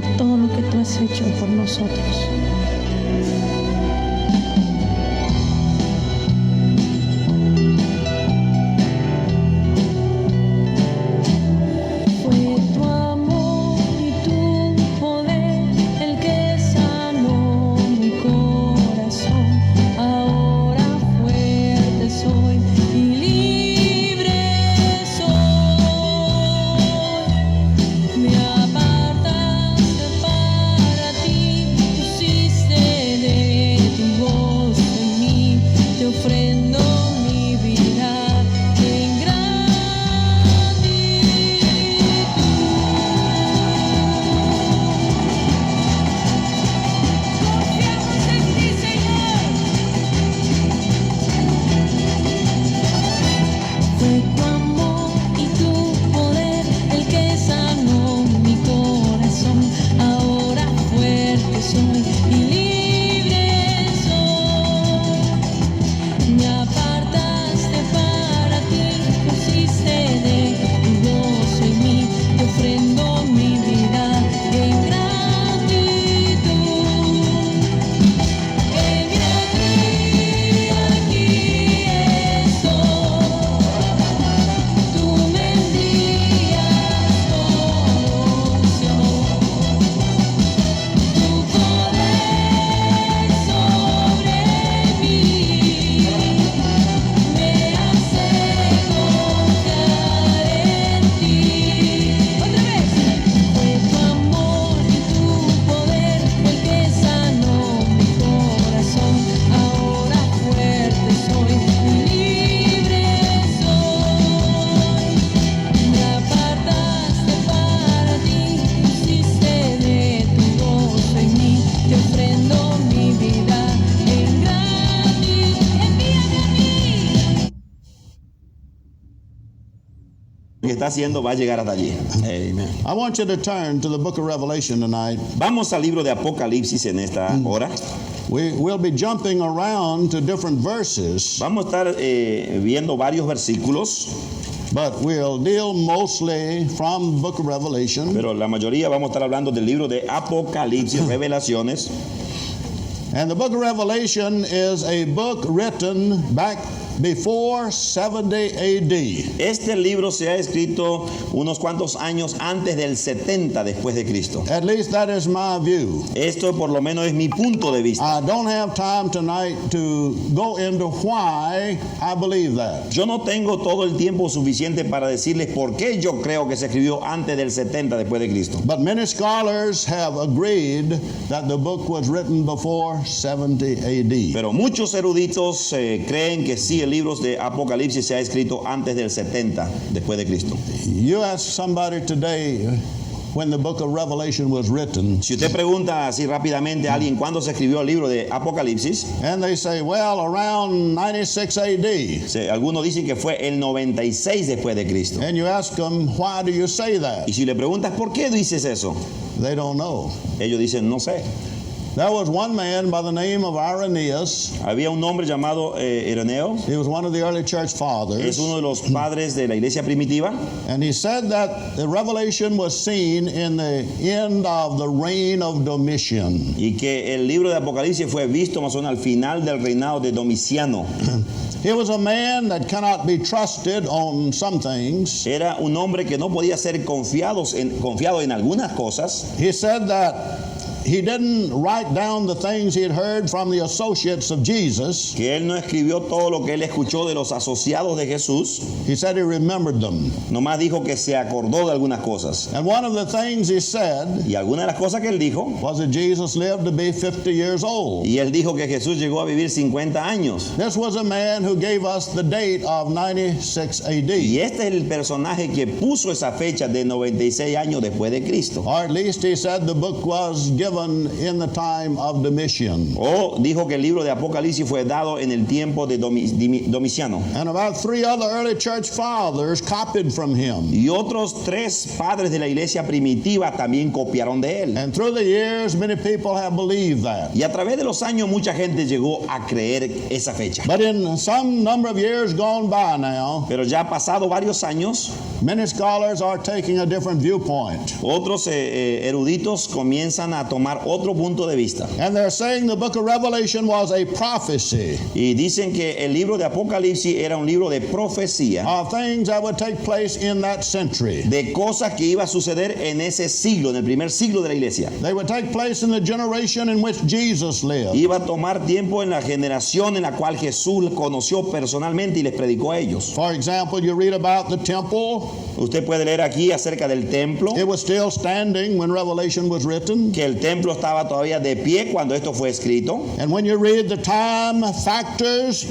por todo lo que tú has hecho por nosotros. Está haciendo va a llegar hasta allí. Amen. I want you to turn to the book of Revelation tonight. Vamos al libro de Apocalipsis en esta hora. We'll be jumping around to different verses, Vamos a estar viendo varios versículos, but we'll deal mostly from the book of Revelation. pero la mayoría vamos a estar hablando del libro de Apocalipsis, Revelaciones. And the book of Revelation is a book written back before 70 AD. Este libro se ha escrito unos cuantos años antes del 70 después de Cristo. At least that is my view. Esto por lo menos es mi punto de vista. I don't have time tonight to go into why I believe that. Yo no tengo todo el tiempo suficiente para decirles por qué yo creo que se escribió antes del 70 después de Cristo. But many scholars have agreed that the book was written before 70 AD. Pero muchos eruditos creen que sí, el libro de Apocalipsis se ha escrito antes del 70 después de Cristo. You ask somebody today when the book of Revelation was written, Si usted pregunta así rápidamente a alguien cuándo se escribió el libro de Apocalipsis, and they say, well, around 96 AD. algunos dicen que fue el 96 después de Cristo. And you ask them, why do you say that? Y si le preguntas por qué dices eso, They don't know. ellos dicen no sé. There was one man by the name of Irenaeus. Había un hombre llamado Ireneo, He was one of the early church es fathers. uno de los padres de la iglesia primitiva, And he said that the revelation was seen in the end of the reign of Domitian. y que el libro de Apocalipsis fue visto más o menos al final del reinado de Domiciano. He was a man that cannot be trusted on some things. Era un hombre que no podía ser confiado en algunas cosas. He said that he didn't write down the things he had heard from the associates of Jesus. Que él no escribió todo lo que él escuchó de los asociados de Jesús, He said he remembered them. nomás dijo que se acordó de algunas cosas. And one of the things he said Y algunas de las cosas que él dijo, was that Jesus lived to be 50 years old. y él dijo que Jesús llegó a vivir 50 años. This was a man who gave us the date of 96 AD. Y este es el personaje que puso esa fecha de 96 años después de Cristo. Or at least he said the book was given given in the time of Domitian. O dijo que el libro de Apocalipsis fue dado en el tiempo de Domiciano. And about 3 other early church fathers copied from him. Y otros 3 padres de la iglesia primitiva también copiaron de él. And through the years, many people have believed that. Y a través de los años mucha gente llegó a creer esa fecha. But in some number of years gone by now, Pero ya pasado varios años, many scholars are taking a different viewpoint. otros eruditos comienzan a tomar otro punto de vista. And they're saying the book of Revelation was a prophecy Y dicen que el libro de Apocalipsis era un libro de profecía of things that would take place in that century. de cosas que iba a suceder en ese siglo, en el primer siglo de la iglesia. They would take place in the generation in which Jesus lived. Iba a tomar tiempo en la generación en la cual Jesús conoció personalmente y les predicó a ellos. For example, you read about the temple. Usted puede leer aquí acerca del templo, It was still standing when Revelation was written. que el templo estaba todavía de pie cuando esto fue escrito. And when you read the time factors,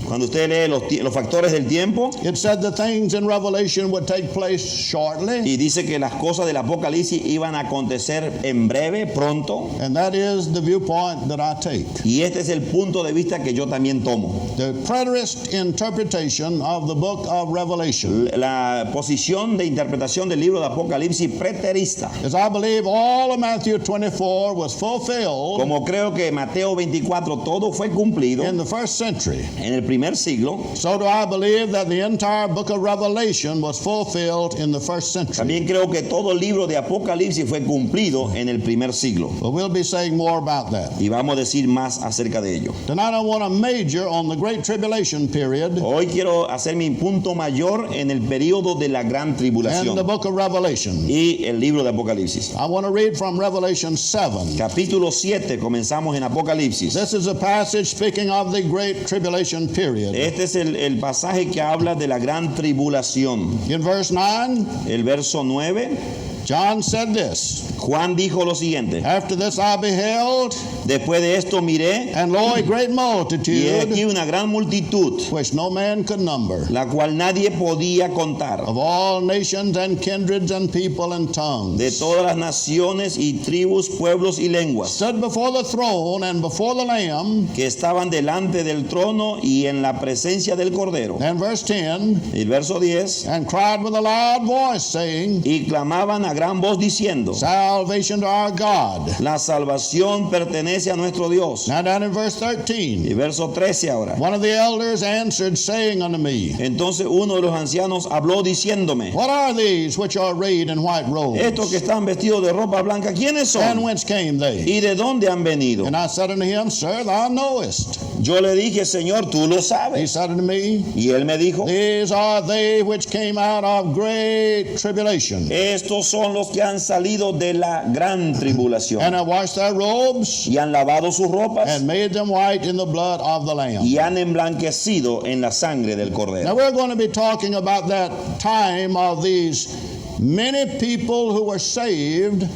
Cuando usted lee los factores del tiempo, it said the things in Revelation would take place shortly. y dice que las cosas del Apocalipsis iban a acontecer en breve, pronto, And that is the viewpoint that I take. y este es el punto de vista que yo también tomo. The preterist interpretation of the book of Revelation La posición de interpretación del libro de Apocalipsis preterista, is I believe all of Matthew 24 was fulfilled como creo que Mateo 24 todo fue cumplido in the first century. en el primer siglo, So do I believe that the entire book of Revelation was fulfilled in the first century. también creo que todo el libro de Apocalipsis fue cumplido en el primer siglo. But we'll be saying more about that. Y vamos a decir más acerca de ello. Tonight I want to major on the Great Tribulation period Hoy quiero hacer mi punto mayor en el periodo de la gran and the tribulación book of Revelation. y el libro de Apocalipsis. I want to read from Revelation 7. Capítulo 7, comenzamos en Apocalipsis. This is a passage speaking of the Great Tribulation period. Este es el pasaje que habla de la gran tribulación. In verse 9, El verso 9, John said this, Juan dijo lo siguiente: After this I beheld, después de esto miré, and lo, a great y he aquí multitude, una gran multitud, which no man could number, la cual nadie podía contar, of all nations and kindreds and people and tongues, de todas las naciones y tribus, pueblos y lenguas, stood before the throne and before the Lamb. que estaban delante del trono y en la presencia del Cordero. And verse 10, El verso 10, and cried with a loud voice, saying, y clamaban a gran voz diciendo: Salvation to our God. la salvación pertenece a nuestro Dios. Now down in verse 13, Y verso 13 ahora. one of the elders answered, saying unto me, Entonces uno de los ancianos habló diciéndome: What are these which are arrayed in white robes? estos que están vestidos de ropa blanca, ¿quiénes And son? whence came they? ¿Y de dónde han venido? And I said unto him, Sir, thou knowest. Yo le dije: Señor, tú lo He sabes. said unto me, Y él me dijo: These are they which came out of great tribulation, estos son los que han salido de la gran tribulación and have washed their robes, y han lavado sus ropas and made them white in the blood of the Lamb. y han emblanquecido en la sangre del Now Cordero. we're going to be talking about that time of these many people who were saved,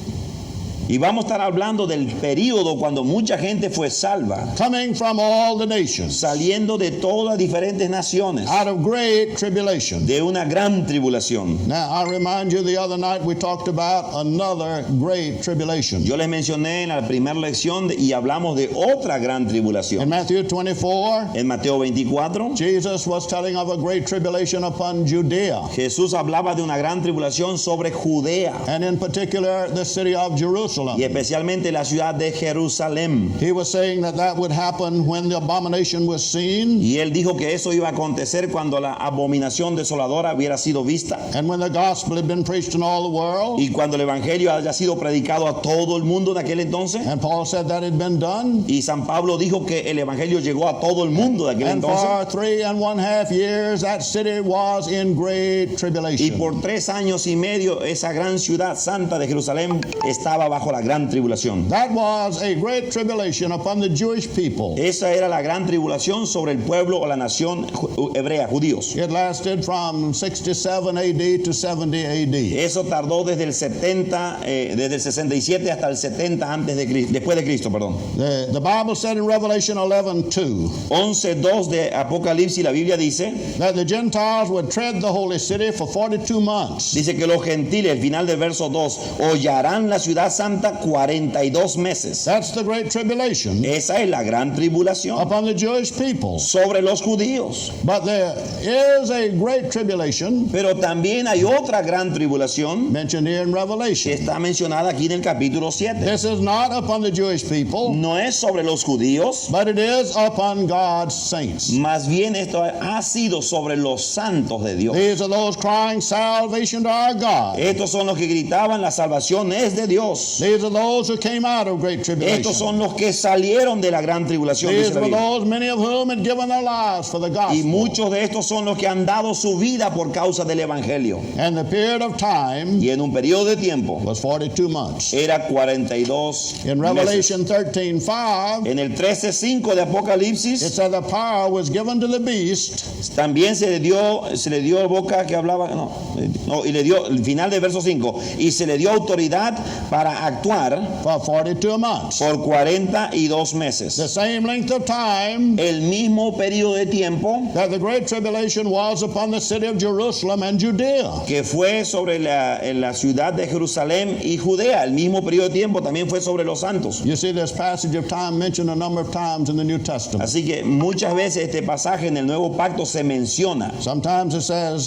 Y vamos a estar hablando del periodo cuando mucha gente fue salva, coming from all the nations, saliendo de todas diferentes naciones, out of great tribulation. de una gran tribulación. Now, I remind you, the other night we talked about another great tribulation. Yo les mencioné en la primera lección y hablamos de otra gran In tribulación. Matthew 24, En Mateo 24, Jesus was telling of a great tribulation upon Judea, Jesús hablaba de una gran tribulación sobre Judea and in particular the city of Jerusalem. y especialmente la ciudad de Jerusalén. He was saying that that would happen when the abomination was seen, Y él dijo que eso iba a acontecer cuando la abominación desoladora hubiera sido vista and when the gospel had been preached in all the world. y cuando el evangelio haya sido predicado a todo el mundo en aquel entonces. And Paul said that had been done. Y San Pablo dijo que el evangelio llegó a todo el mundo de aquel And entonces. for 3.5 years, that city was in great Y tribulation. por 3 años y medio esa gran ciudad santa de Jerusalén estaba bajo la gran tribulación. That was a great tribulation upon the Jewish people. Esa era la gran tribulación sobre el pueblo o la nación hebrea, judíos. It lasted from 67 AD to 70 AD. Eso tardó desde el 70, desde el 67 hasta el 70 antes de Cristo, después de Cristo, perdón. The Bible said in Revelation 11:2 11:2 de Apocalipsis, la Biblia dice that the Gentiles would tread the holy city for 42 months. que los gentiles, el final del verso 2, hollarán la ciudad santa Santa 42 meses. That's the Great Tribulation Esa es la gran tribulación upon the Jewish people. sobre los judíos. But there is a Great Tribulation Pero también hay otra gran tribulación mentioned here in que Revelation. está mencionada aquí en el capítulo 7. This is not upon the Jewish people, No es sobre los judíos, but it is upon God's saints. más bien esto ha sido sobre los santos de Dios. These are those crying salvation to our God. Estos son los que gritaban, la salvación es de Dios. These are those who came out of Great Estos Tribulation. son los que salieron de la gran tribulación, dice These la were Biblia. those, many of whom had given their lives for the Y gospel. muchos de estos son los que han dado su vida por causa del evangelio. And the period of time Y en un periodo de tiempo was 42 months. era 42 In meses. Revelation 13:5, En el 13:5 de it Apocalipsis said the power was given to the beast también se le dio boca que hablaba, y le dio el final del verso 5, y se le dio autoridad para actuar for 42 months. por 42 The meses. same length of time El mismo periodo de tiempo that the Great Tribulation was upon the city of Jerusalem and Judea. que fue sobre la ciudad de Jerusalén y Judea. El mismo periodo de tiempo también fue sobre los santos. You see this passage of time mentioned a number of times in the New Testament. Así que muchas veces este pasaje en el Nuevo Pacto se menciona. Sometimes it says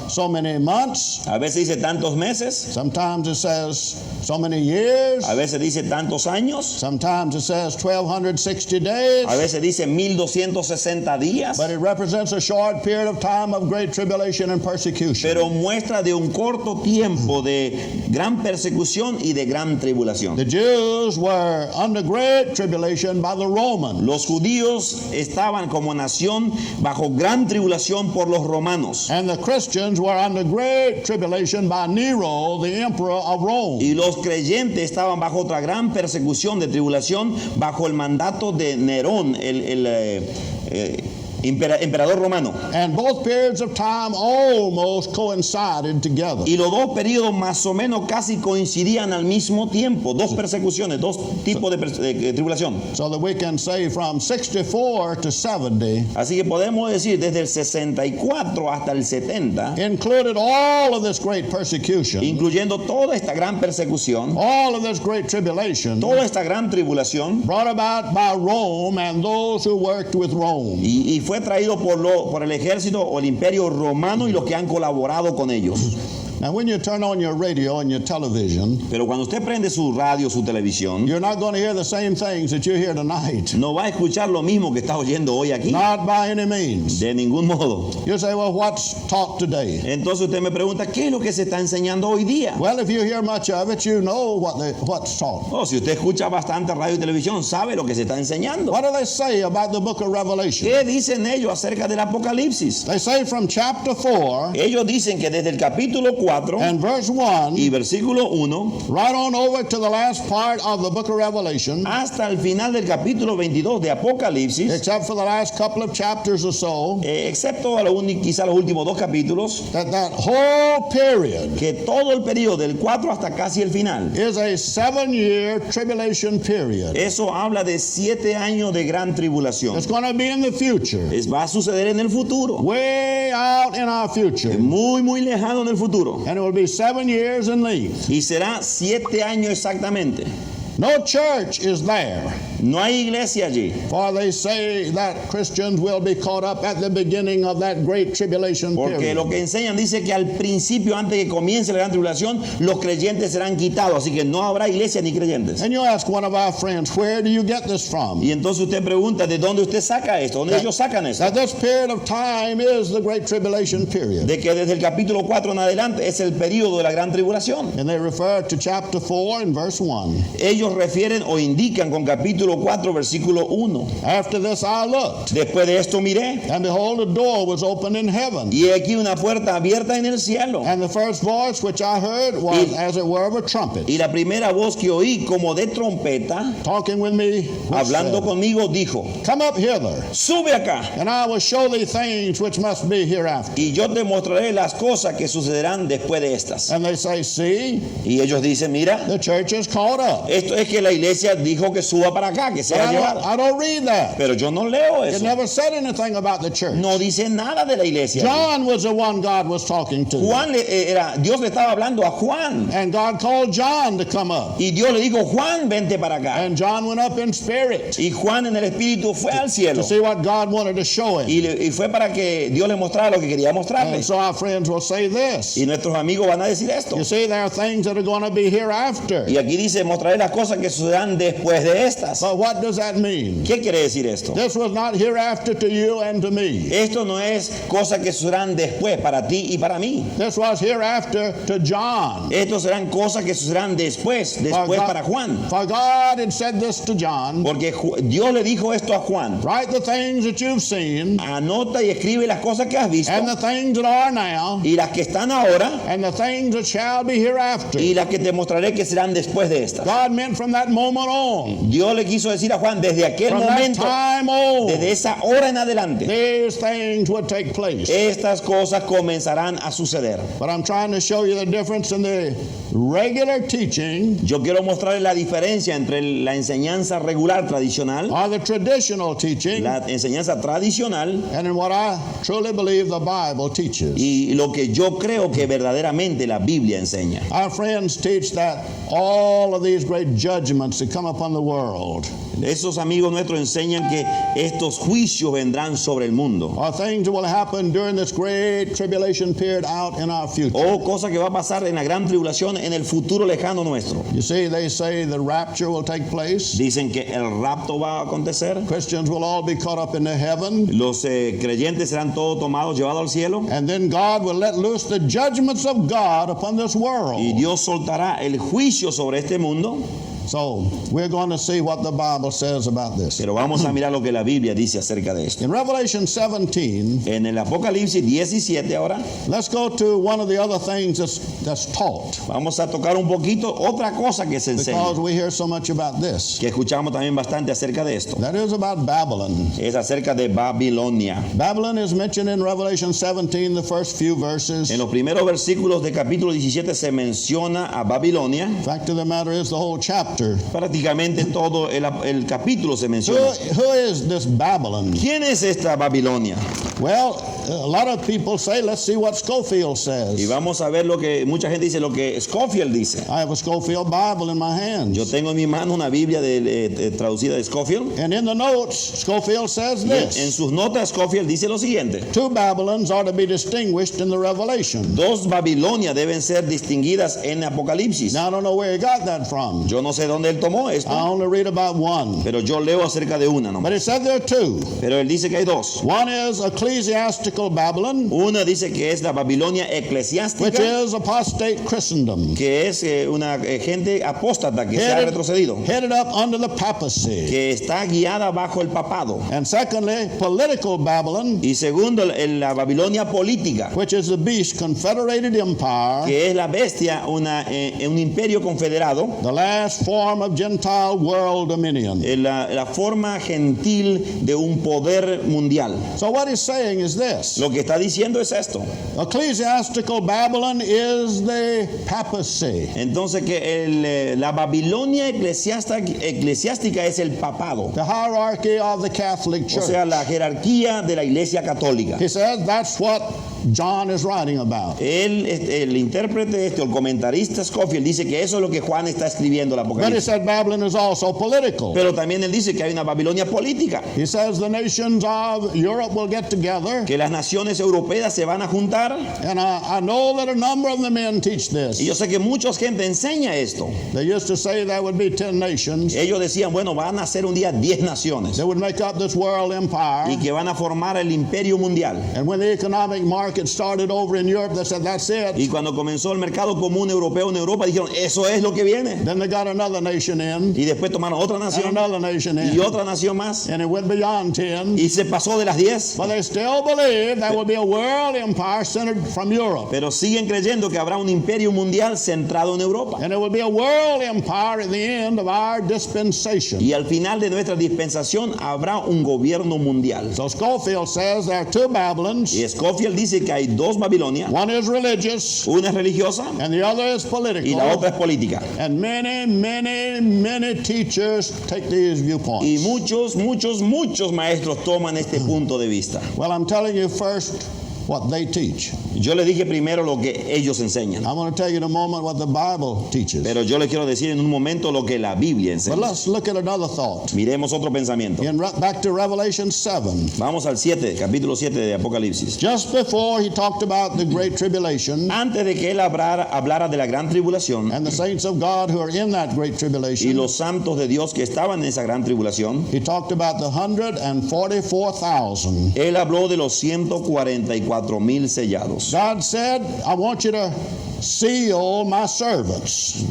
so many months. A veces dice tantos meses, Sometimes it says so many years. a veces dice tantos años, Sometimes it says 1260 days. a veces dice 1260 días, But it represents a short period of time of great tribulation and persecution. pero muestra de un corto tiempo de gran persecución y de gran tribulación. The Jews were under great tribulation by the Romans. Los judíos estaban como nación bajo gran tribulación por los romanos. And the Christians were under great tribulation by Nero, the emperor of Rome. Y los creyentes estaban bajo otra gran persecución de tribulación bajo el mandato de Nerón, emperador romano. And both periods of time almost coincided together. Y los dos periodos más o menos casi coincidían al mismo tiempo. Dos persecuciones, dos tipos de tribulación. So that we can say from 64 to 70 Así que podemos decir desde el 64 hasta el 70, included all of this great persecution, incluyendo toda esta gran persecución, all of this great tribulation toda esta gran tribulación, brought about by Rome and those who worked with Rome. y fue traído por el ejército o el imperio romano y los que han colaborado con ellos. Now, when you turn on your radio and your television, Pero cuando usted prende su radio, su televisión, you're not going to hear the same things that you hear tonight. no va a escuchar lo mismo que está oyendo hoy aquí, Not by any means. de ningún modo. You say, well, what's taught today? Entonces usted me pregunta, ¿qué es lo que se está enseñando hoy día? Well, if you hear much of it, you know what's taught. Oh, si usted escucha bastante radio y televisión, sabe lo que se está enseñando. What do they say about the book of Revelation? ¿Qué dicen ellos acerca del Apocalipsis? They say from chapter 4 Ellos dicen que desde el capítulo 4 and verse 1 y versículo 1 right on over to the last part of the book of Revelation, hasta el final del capítulo 22 de Apocalipsis, except for the last couple of chapters or so, excepto quizá los últimos dos capítulos, that whole period que todo el periodo del 4 hasta casi el final, is a 7-year tribulation period. eso habla de 7 años de gran tribulación. It's going to be in the future, Va a suceder en el futuro, way out in our future, muy, muy lejano en el futuro. and it will be 7 years in length. Y será 7 años exactamente. No church is there, No hay iglesia allí, for they say that Christians will be caught up at the beginning of that great tribulation porque period. lo que enseñan dice que al principio, antes de que comience la gran tribulación, los creyentes serán quitados, así que no habrá iglesia ni creyentes. And you ask one of our friends, where do you get this from? Y entonces usted pregunta, ¿de dónde usted saca esto? ¿Dónde ellos sacan esto? That this period of time is the great tribulation period. De que desde el capítulo 4 en adelante es el periodo de la gran tribulación. And they refer to chapter 4 and verse 1. Ellos refieren o indican con capítulo 4 versículo 1. After this I looked, Después de esto miré, and behold, a door was opened in heaven. y he aquí una puerta abierta en el cielo. And the first voice which I heard was as it were of a trumpet, Y la primera voz que oí como de trompeta, talking with me, which hablando said, conmigo, dijo, come up hither, sube acá, and I will show thee things which must be hereafter. y yo te mostraré las cosas que sucederán después de estas. And they say, see, Y ellos dicen, mira, the church is caught up. esto es que la iglesia dijo que suba para acá. acá, que But sea llevada. I don't read that. Pero yo no leo It eso. never said anything about the church. No dice nada de la iglesia. John was the one God was talking to. Dios le estaba hablando a Juan. And God called John to come up. Y Dios le dijo, Juan, vente para acá. And John went up in spirit Y Juan en el espíritu fue al cielo. to see what God wanted to show him. Y fue para que Dios le mostrara lo que quería mostrarle. And so our friends will say this. Y nuestros amigos van a decir esto. You see, there are things that are going to be hereafter. Y aquí dice, mostraré las cosas que sucederán después de estas. But what does that mean? ¿Qué quiere decir esto? This was not hereafter to you and to me. Esto no es cosas que sucederán después para ti y para mí. This was hereafter to John. Estos serán cosas que sucederán después para Juan. For God had said this to John. Porque Dios le dijo esto a Juan. Write the things that you've seen, Anota y escribe las cosas que has visto and the things that are now, y las que están ahora and the things that shall be hereafter. y las que te mostraré que serán después de estas. God meant from that moment on, Dios le quiso decir a Juan desde aquel from that momento, time on, desde esa hora en adelante, these things would take place. estas cosas comenzarán a suceder. But I'm trying to show you the difference in the regular teaching Yo quiero mostrarles la diferencia entre la enseñanza regular tradicional, or the traditional teaching la enseñanza tradicional and in what I truly believe the Bible teaches. y lo que yo creo que verdaderamente la Biblia enseña. Our friends teach that all of these great judgments that come upon the world Esos amigos nuestros enseñan que estos juicios vendrán sobre el mundo. are things that will happen during this great tribulation period out in our future. O cosa que va a pasar en la gran tribulación en el futuro lejano nuestro. You see, they say the rapture will take place. Dicen que el rapto va a acontecer. Christians will all be caught up into heaven. Los creyentes serán todos tomados, llevados al cielo. And then God will let loose the judgments of God upon this world. Y Dios soltará el juicio sobre este mundo. So, we're going to see what the Bible says about this. Pero vamos a mirar lo que la Biblia dice acerca de esto. In Revelation 17, En el Apocalipsis 17 ahora, let's go to one of the other things that's taught, vamos a tocar un poquito otra cosa que se enseña, because we hear so much about this. que escuchamos también bastante acerca de esto. That is about Babylon. Es acerca de Babilonia. Babylon is mentioned in Revelation 17, the first few verses. En los primeros versículos del capítulo 17 se menciona a Babilonia. Fact of the matter is the whole chapter. Prácticamente todo el capítulo se Who menciona. is this Babylon? ¿Quién es esta Babilonia? Well, a lot of people say, let's see what Scofield Y says. vamos a ver lo que mucha gente dice, lo que Scofield dice. I have a Scofield Bible in my hands. Yo tengo en mi mano una Biblia traducida de Scofield. And in the notes, Scofield says En this. sus notas Scofield dice lo siguiente: Two Babylons are to be distinguished in the Revelation. dos Babilonias deben ser distinguidas en Apocalipsis. Now, I don't know where he got that from. Yo no sé dónde él tomó esto, I only read about one. pero yo leo acerca de una But nomás. it said there are two. Pero él dice que hay dos. One is ecclesiastical Babylon, Una dice que es la Babilonia which eclesiástica, is apostate Christendom, que es una gente apóstata que se ha retrocedido, headed up under the papacy. que está guiada bajo el papado. And secondly, political Babylon, Y segundo, la Babilonia política, which is the beast confederated empire, que es la bestia, un imperio confederado, the last form of Gentile world dominion. la forma gentil de un poder mundial. So what he's saying is this. Lo que está diciendo es esto. Ecclesiastical Babylon is the papacy. Entonces que la Babilonia eclesiástica es el papado, The hierarchy of the Catholic o Church. sea, la jerarquía de la Iglesia Católica. He says that's what John is writing about. El intérprete el comentarista Scofield dice que eso es lo que Juan está escribiendo el But he Apocalipsis. said Babylon is also political. Pero también él dice que hay una Babilonia política, He says the nations of Europe will get together. que las naciones europeas se van a juntar. And I know that a number of the men teach this. Y yo sé que mucha gente enseña esto. They used to say there would be 10 nations Ellos decían, bueno, van a ser un día 10 naciones that would make up this world y empire. que van a formar el imperio mundial. And when the economic market started over in Europe, they said that's it. Y cuando comenzó el mercado común europeo en Europa, dijeron, eso es lo que viene. Then they got another nation in, Y después tomaron otra and nación another nation y in, otra nación más. and it went beyond 10. Y se pasó de las 10. But they still believe there will be a world empire centered from Europe. Pero siguen creyendo que habrá un imperio mundial centrado en Europa. And it will be a world empire at the end of our dispensation. Y al final de nuestra dispensación habrá un gobierno mundial. So Scofield says there are two Babylons, Y Scofield dice dice que hay dos Babilonias, One is religious, una es religiosa and the other is y political. la otra es política. And many teachers take these Y viewpoints. muchos maestros toman este punto de vista. Well, I'm telling you first what they teach. Yo le dije primero lo que ellos enseñan, I'm going to tell you in a moment what the Bible teaches. pero yo le quiero decir en un momento lo que la Biblia But enseña. let's look at another thought. Miremos otro pensamiento. Back to Revelation 7. Vamos al 7, capítulo 7 de Apocalipsis. Just before he talked about the great tribulation Antes de que él hablara de la gran tribulación and the saints of God who are in that great y tribulation, los santos de Dios que estaban en esa gran tribulación, he talked about the 144,000. él habló de los 144,000 sellados. God said, I want you to seal my servants.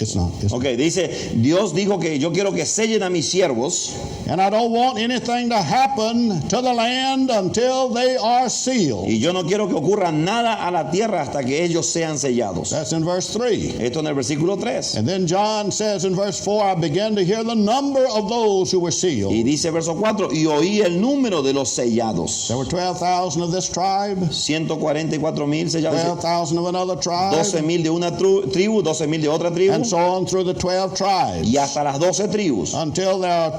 It's not. Ok, dice, Dios dijo que yo quiero que sellen a mis siervos And I don't want anything to happen to the land until they are sealed. y yo no quiero que ocurra nada a la tierra hasta que ellos sean sellados. That's in verse 3. Esto en el versículo 3. And then John says in verse 4, I began to hear the number of those who were sealed. Y dice verso 4, y oí el número de los sellados. There were 12,000 of this tribe, 144,000 sellados. 12,000 of another tribe, 12,000 de una tribu, 12,000 de otra tribu, and so on through the 12 tribes, y hasta las 12 tribus, until there are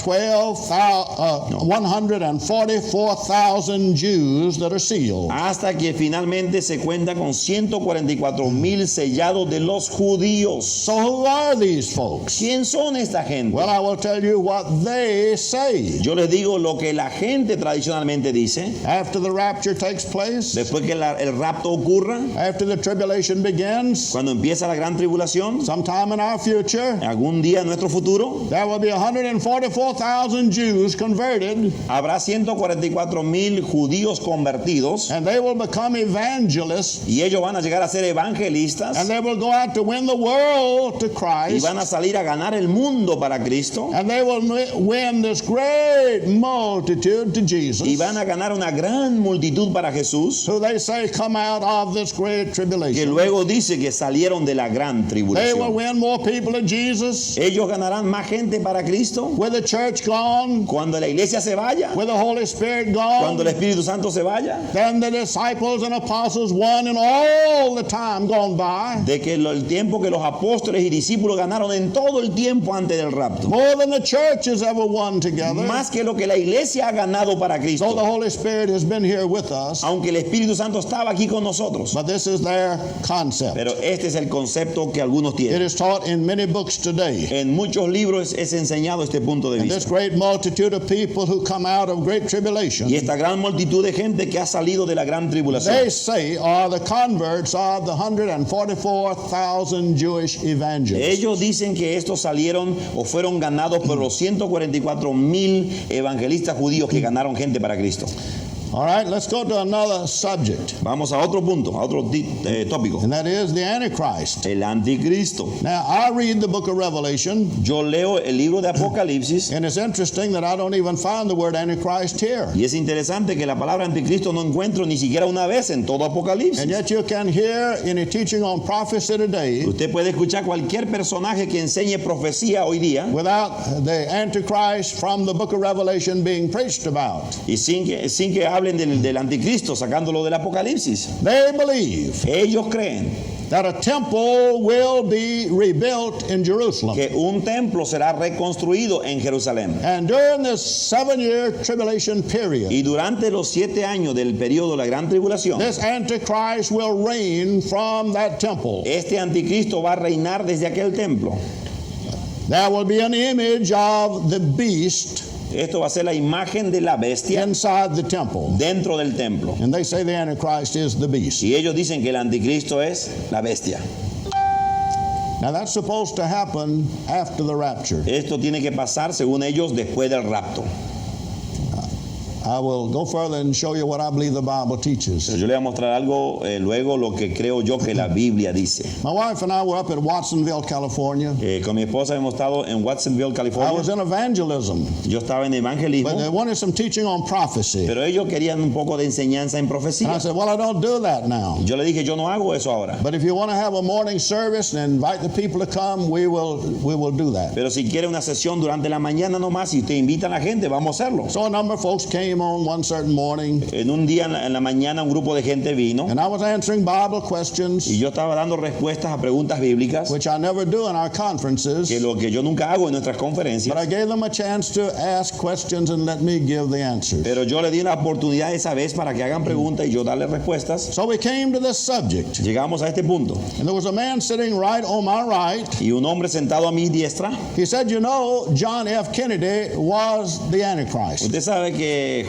144,000 Jews that are sealed. hasta que finalmente se cuenta con 144,000 sellados de los judíos. So who are these folks? ¿Quién son esta gente? Well, I will tell you what they say. Yo les digo lo que la gente tradicionalmente dice. After the rapture takes place, Después que el rapto ocurra, after the tribulation begins, cuando empieza la gran tribulación, sometime in our future, algún día en nuestro futuro, there will be 144,000 Jews converted, habrá 144,000 judíos convertidos and they will become evangelists, y ellos van a llegar a ser evangelistas and they will go out to win the world to y Christ, van a salir a ganar el mundo para Cristo and they will win this great multitude to y Jesus, van a ganar una gran multitud para Jesús, who they say come out of this great que tribulation. luego dice que salieron de la gran They will tribulación. win more people to Jesus, Ellos ganarán más gente para Cristo with the church gone, cuando la iglesia se vaya, with the Holy Spirit cuando el gone, Espíritu Santo se vaya, than the disciples and apostles won in all the time gone by, de que el tiempo que los apóstoles y discípulos ganaron en todo el tiempo antes del rapto, more than the church has ever won together. más que lo que la iglesia ha ganado para So the Cristo, Holy Spirit has been here with us, aunque el Espíritu Santo estaba aquí con nosotros. but this is their concept. Pero este es el concepto que algunos It tienen. is taught in many books today. En muchos libros es enseñado este punto de And this vista. great multitude of people who come out of great tribulation, Y esta gran multitud de gente que ha salido de la gran they tribulación, say are the converts of the 144,000 Jewish evangelists. ellos dicen que estos salieron o fueron ganados por los 144,000 evangelistas judíos que ganaron gente para Cristo. All right, let's go to another subject, Vamos a otro punto, a otro tópico. and that is the Antichrist. El anticristo. Now, I read the book of Revelation, Yo leo el libro de Apocalipsis and it's interesting that I don't even find the word Antichrist here. y es interesante que la palabra anticristo no encuentro ni siquiera una vez en todo And Apocalipsis. yet you can hear any teaching on prophecy today Usted puede escuchar cualquier personaje que enseñe profecía hoy día without the Antichrist from the book of Revelation being preached about. y sin que hablen del anticristo, sacándolo del Apocalipsis. They believe Ellos creen that a temple will be rebuilt in Jerusalem. que un templo será reconstruido en Jerusalén. And during this 7-year tribulation period, Y durante los 7 años del periodo de la gran tribulación, this Antichrist will reign from that temple. este anticristo va a reinar desde aquel templo. There will be an image of the beast Esto va a ser la imagen de la bestia inside the temple. dentro del templo. And they say the Antichrist is the beast. Y ellos dicen que el anticristo es la bestia. Now that's supposed to happen after the rapture. Esto tiene que pasar, según ellos, después del rapto. I will go further and show you what I believe the Bible teaches. Pero yo le voy a mostrar algo luego lo que creo yo que la Biblia dice. My wife and I were up at Watsonville, California. Con mi esposa hemos estado en Watsonville, I California. was in evangelism, Yo estaba en evangelismo, but they wanted some teaching on prophecy. pero ellos querían un poco de enseñanza en And I profecía. said, well, I don't do that now. Yo le dije, yo no hago eso ahora. But if you want to have a morning service and invite the people to come, we will do that. Pero si quiere una sesión durante la mañana nomás y usted invita a la gente, vamos a hacerlo. So a number of folks came came on one certain morning, En un día en la mañana un grupo de gente vino and I was answering Bible questions, y yo estaba dando respuestas a preguntas bíblicas, which I never do in our conferences, que lo que yo nunca hago en nuestras but conferencias, I gave them a chance to ask questions and let me give the answers. pero yo le di una oportunidad esa vez para que hagan preguntas y yo darles respuestas. So we came to this subject, Llegamos a este punto and there was a man sitting right on my right. y un hombre sentado a mi diestra. He said, you know, John F. Kennedy was the Antichrist. Usted sabe que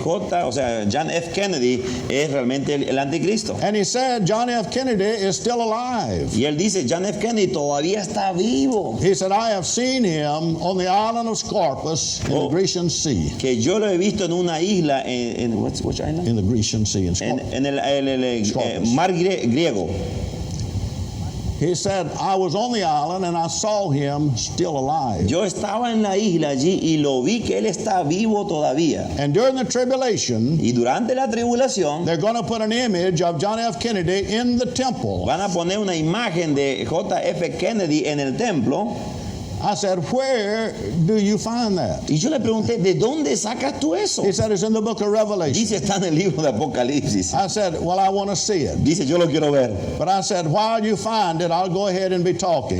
John F. Kennedy es realmente el anticristo. And he said, John F. Kennedy is still alive. Y él dice, John F. Kennedy todavía está vivo. He said, I have seen him on the island of Scorpus in the Grecian Sea. Que yo lo he visto en una isla, which island? In the Grecian Sea in Scorpus. En el Scorpus. mar griego. He said, I was on the island and I saw him still alive. Yo estaba en la isla allí y lo vi que él está vivo todavía. And during the tribulation, Y durante la tribulación they're going to put an image of John F. Kennedy in the temple. van a poner una imagen de JF Kennedy en el templo. I said, where do you find that? Y yo le pregunté, ¿de dónde sacas tú eso? He said, it's in the book of Revelation. Dice, está en el libro de Apocalipsis. I said, well, I want to see it. Dice, yo lo quiero ver. But I said, while you find it, I'll go ahead and be talking.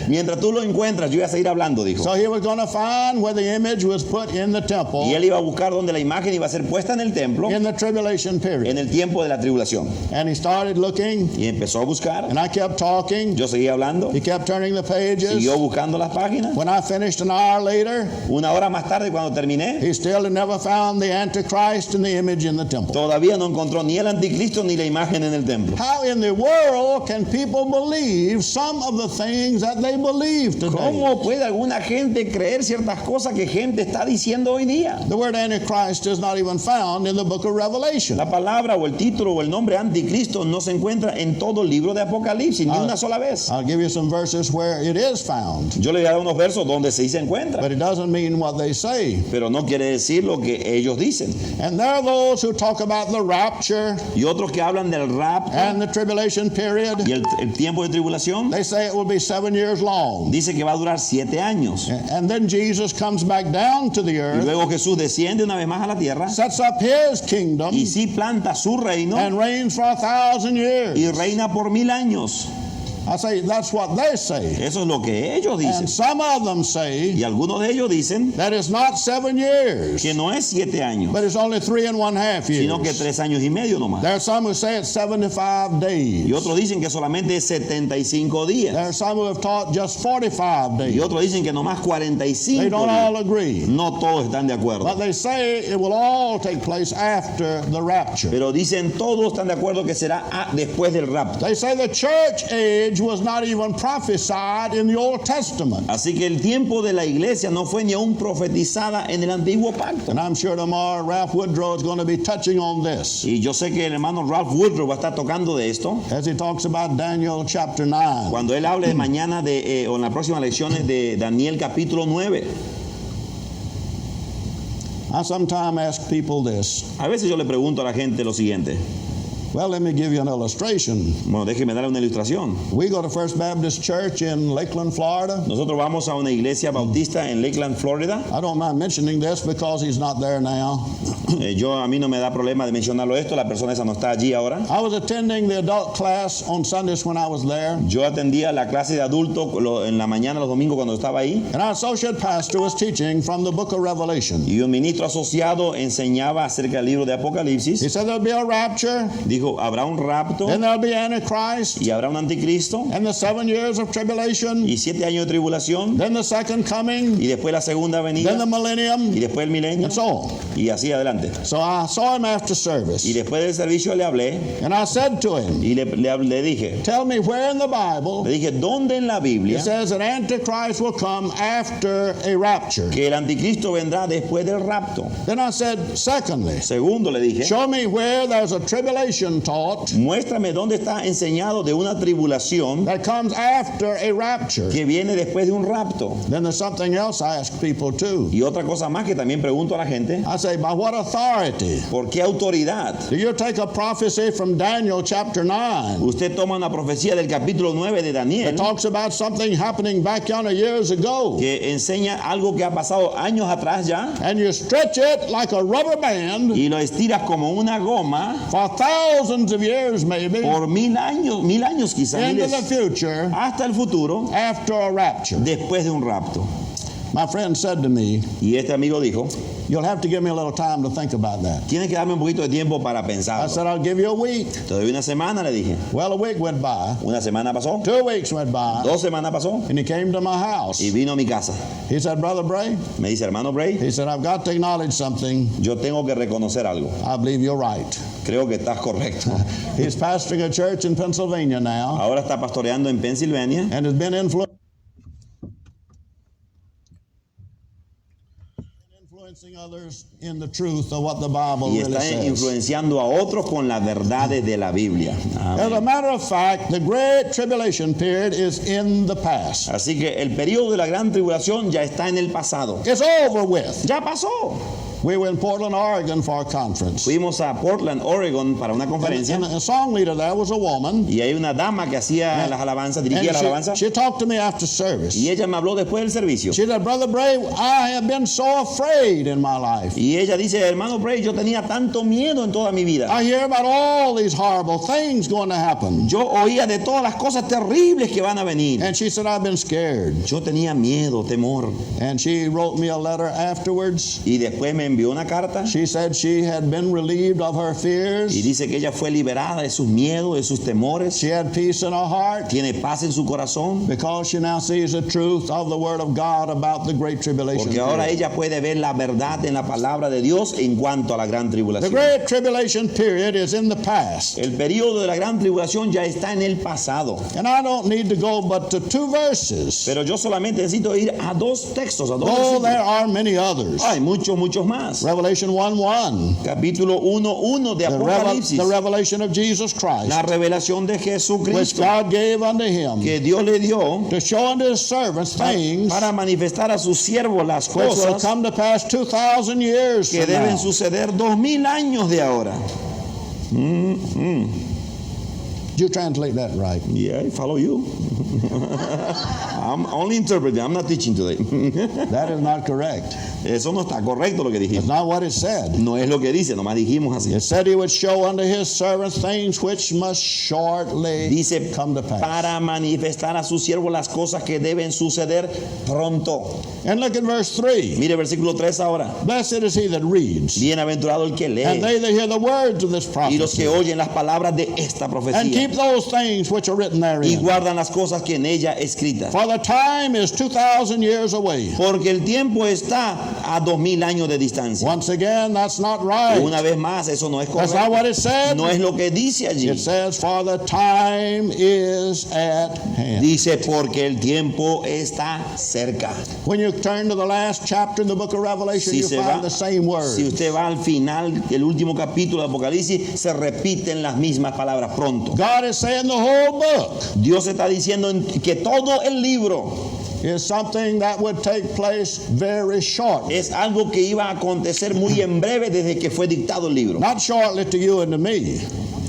Mientras tú lo encuentras, yo voy a seguir hablando, dijo. So he was going to find where the image was put in the temple Y él iba a buscar donde la imagen iba a ser puesta en el templo in the tribulation period. en el tiempo de la tribulación. And he started looking, Y empezó a buscar. and I kept talking. Yo seguía hablando. He kept turning the pages. Siguió buscando las páginas. When I finished an hour later, Una hora más tarde, cuando terminé, he still had never found the Antichrist and the image in the temple. todavía no encontró ni el anticristo ni la imagen en el templo. How in the world can people believe some of the things that they believe today? ¿Cómo puede alguna gente creer ciertas cosas que gente está diciendo hoy día? The word Antichrist is not even found in the book of Revelation. La palabra o el título o el nombre anticristo no se encuentra en todo el libro de Apocalipsis, ni una sola vez. I'll give you some verses where it is found, Yo le voy a dar unos versos donde sí se encuentra, but it doesn't mean what they say. pero no quiere decir lo que ellos dicen. And there are those who talk about the rapture Y otros que hablan del rapto and the tribulation period. y el tiempo de tribulación, They say it will be 7 years long. dice que va a durar 7 años. And then Jesus comes back down to the Y earth, luego Jesús desciende una vez más a la tierra sets up his kingdom, y sí planta su reino and reigns for 1,000 years. y reina por 1000 años. I say that's what they say. Eso es lo que ellos dicen. And some of them say Y algunos de ellos dicen that it's not 7 years, que no es 7 años, but it's only 3.5 sino que years. 3 años y medio nomás. There are some who say it's 75 days. Y otros dicen que solamente es 75 días. There are some who have taught just 45 Y days. otros dicen que nomás 45 They don't all días. agree. No todos están de acuerdo. But they say it will all take place after the rapture. Pero dicen todos están de acuerdo que será después del rapto. They say the church age was not even prophesied in the Old Testament. Así que el tiempo de la iglesia no fue ni aún profetizada en el antiguo pacto. And I'm sure tomorrow Ralph Woodrow is going to be touching on this Y yo sé que el hermano Ralph Woodrow va a estar tocando de esto as he talks about Daniel chapter 9. cuando él hable de mañana o en las próximas lecciones de Daniel capítulo 9. I sometimes ask people this. A veces yo le pregunto a la gente lo siguiente. Well, let me give you an illustration. Bueno, déjeme darle una ilustración. We go to First Baptist Church in Lakeland, Florida. Nosotros vamos a una iglesia bautista en Lakeland, Florida. I don't mind mentioning this because he's not there now. A mí no me da problema de mencionarlo esto, la persona esa no está allí ahora. I was attending the adult class on Sundays when I was there, Yo atendía la clase de adulto en la mañana los domingos cuando estaba ahí. and our associate pastor was teaching from the book of Revelation. Y un ministro asociado enseñaba acerca del libro de Apocalipsis. He said there'll be a rapture, Dijo, habrá un rapto then there'll be Antichrist, y habrá un anticristo and the 7 years of tribulation, y 7 años de tribulación then the second coming, y después la segunda then venida the millennium, y después el milenio and so on. y así adelante. So I saw him after service, Y después del servicio le hablé and I said to him, y le dije, tell me where in the Bible ¿dónde en la it Biblia says that Antichrist will come after a rapture? que el anticristo vendrá después del rapto? Then I said, secondly, Segundo le dije, show me where there's a tribulation tribulation taught Muéstrame dónde está enseñado de una tribulación that comes after a rapture. que viene después de un rapto. Then there's something else I ask people too. Y otra cosa más que también pregunto a la gente, I say, by what authority? ¿por qué autoridad? Do you take a prophecy from Daniel chapter 9 Usted toma una profecía del capítulo 9 de Daniel that talks about something happening back yonder years ago, que enseña algo que ha pasado años atrás ya and you stretch it like a rubber band y lo estiras como una goma for thousands of years maybe por mil años quizás, into miles, the future hasta el futuro, after a rapture. después de un rapto. My friend said to me, Y este amigo dijo, you'll have to give me a little time to think about that. tienes que darme un poquito de tiempo para I pensarlo. said, I'll give you a week. Te doy una semana, le dije. Well, a week went by. Una semana pasó, 2 weeks went by. 2 semanas pasó, And he came to my house. y vino a mi casa. He said, Brother Bray, Me dice, hermano Bray, he said, I've got to acknowledge something. yo tengo que reconocer algo. I believe you're right. Creo que estás correcto. He's pastoring a church in Pennsylvania now Ahora está pastoreando en Pensilvania and has been influencing others in the truth of what the Bible y really está says. influenciando a otros con las verdades de la Biblia. As a Amén. matter of fact, the great tribulation period is in the past. Así que el periodo de la gran tribulación ya está en el pasado. It's over with. Ya pasó. We were in Portland, Oregon for a conference. Fuimos a Portland, Oregon para una conferencia And a song leader there was a woman. y hay una dama que hacía las alabanzas, dirigía la alabanza, And she talked to me after service. y ella me habló después del servicio. She said, Brother Bray, I have been so afraid in my life. Y ella dice, hermano Bray, yo tenía tanto miedo en toda mi vida. I hear about all these horrible things going to happen. Yo oía de todas las cosas terribles que van a venir. And she said, I've been scared. Yo tenía miedo, temor. And she wrote me a letter afterwards. Y después me envió una carta She said she had been relieved of her y fears. dice que ella fue liberada de sus miedos, de sus temores. She had peace in her heart Tiene paz en su corazón because she now sees the truth of the Word of God about the Great Tribulation porque ahora period. ella puede ver la verdad en la palabra de Dios en cuanto a la gran The tribulación. Great Tribulation period is in the past. El periodo de la gran tribulación ya está en el pasado. And I don't need to go but to 2 verses. Pero yo solamente necesito ir a 2 textos, a 2 Oh, there versículos. are many others. Hay muchos más. Revelation 1:1. Capítulo 1:1 de Apocalipsis. The revelation of Jesus Christ, La revelación de which Jesucristo God gave unto him que Dios le dio to show unto his servants things para manifestar a sus siervos las which will cosas come to pass 2,000 years que from deben now. suceder 2000 años de ahora. Did you translate that right? Yeah, I follow you. I'm only interpreting. I'm not teaching today. That is not correct. Eso no está correcto lo que That's dijimos. not what it said. No es lo que dice, nomás dijimos así. It said he would show unto his servants things which must shortly Dice, come to pass. para manifestar a sus siervos las cosas que deben suceder pronto. And look at verse 3. Mire versículo 3 ahora. Blessed is he that reads, Bienaventurado el que and lee they that hear the words of this y los que prophecy, oyen las palabras de esta and profecía keep those things which are written y therein. guardan las cosas que en ella escritas. For the time is 2,000 years away. Porque el tiempo está a 2000 años de distancia. Once again, that's not right. Una vez más, eso no es That's not correcto. what it said. No es lo que dice allí. It says, for the time is at hand. Dice, porque el tiempo está cerca. When you turn to the last chapter in the book of Revelation, Si you se find va, the same word. si usted va al final del último capítulo de Apocalipsis, se repiten las mismas palabras pronto. God is saying the whole book Dios está diciendo que todo el libro is something that would take place very shortly. es algo que iba a acontecer muy en breve desde que fue dictado el libro. Not shortly to you and to me,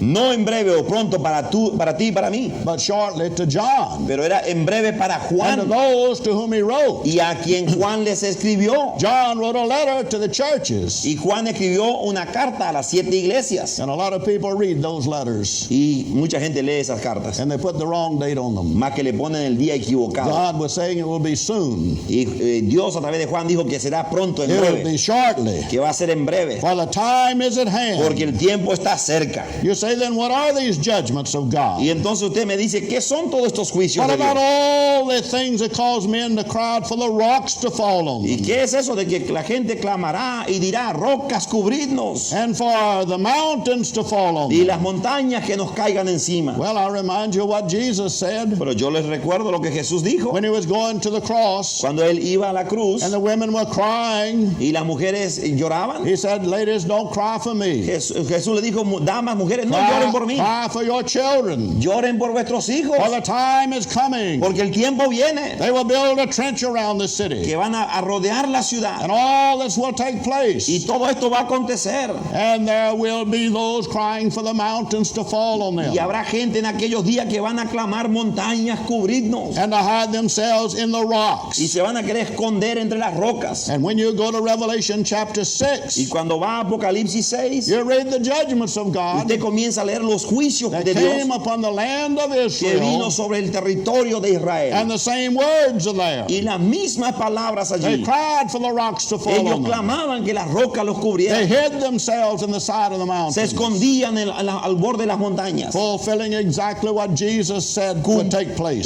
No en breve o pronto para ti y para mí, but shortly to John pero era en breve para and to Juan those to whom he wrote. y a quien Juan les escribió. John wrote a letter to the churches, Y Juan escribió una carta a las 7 iglesias. and a lot of people read those letters Y mucha gente lee esas cartas, and they put the wrong date on them. más que le ponen el día equivocado. God was saying it will be soon. Y Dios a través de Juan dijo que será pronto, en It will breve, be shortly. que va a ser en breve, For the time is at porque hand. el tiempo está cerca. You say then, what are these judgments of God? Y entonces usted me dice, ¿qué son todos estos juicios What de about Dios? all the things that cause men to cry out for the rocks to fall on ¿Y them? qué es eso de que la gente clamará y dirá, rocas cubridnos, And for the mountains to fall on y them? las montañas que nos caigan encima? Well, I remind you what Jesus said Pero yo les recuerdo lo que Jesús dijo when he was going to the cross cuando él iba a la cruz and the women were crying. y las mujeres lloraban. He said, ladies, don't cry for me. Jesús le dijo, damas, mujeres, no lloren por mí. Cry for your children. Lloren por vuestros hijos. For the time is coming. Porque el tiempo viene They will build a trench around the city. que van a rodear la ciudad. And all this will take Y place. todo esto va a acontecer. And there will be those crying for the mountains to fall on them. Y habrá gente en aquellos días que van a clamar montañas, cubridnos. And to hide themselves in the Y rocks. se van a querer esconder entre las rocas. And when you go to Revelation chapter Y 6, cuando va a Apocalipsis 6, you read the judgments of God usted comienza a leer los juicios that de came Dios upon the land of que vino Israel. sobre el territorio de Israel. And the same words are there. Y las mismas palabras They allí. cried for the rocks to fall Ellos on them. clamaban que las rocas los cubrieran. They hid themselves in the side of the Se mountains, escondían al borde de las montañas. fulfilling exactly what Jesus said would take place.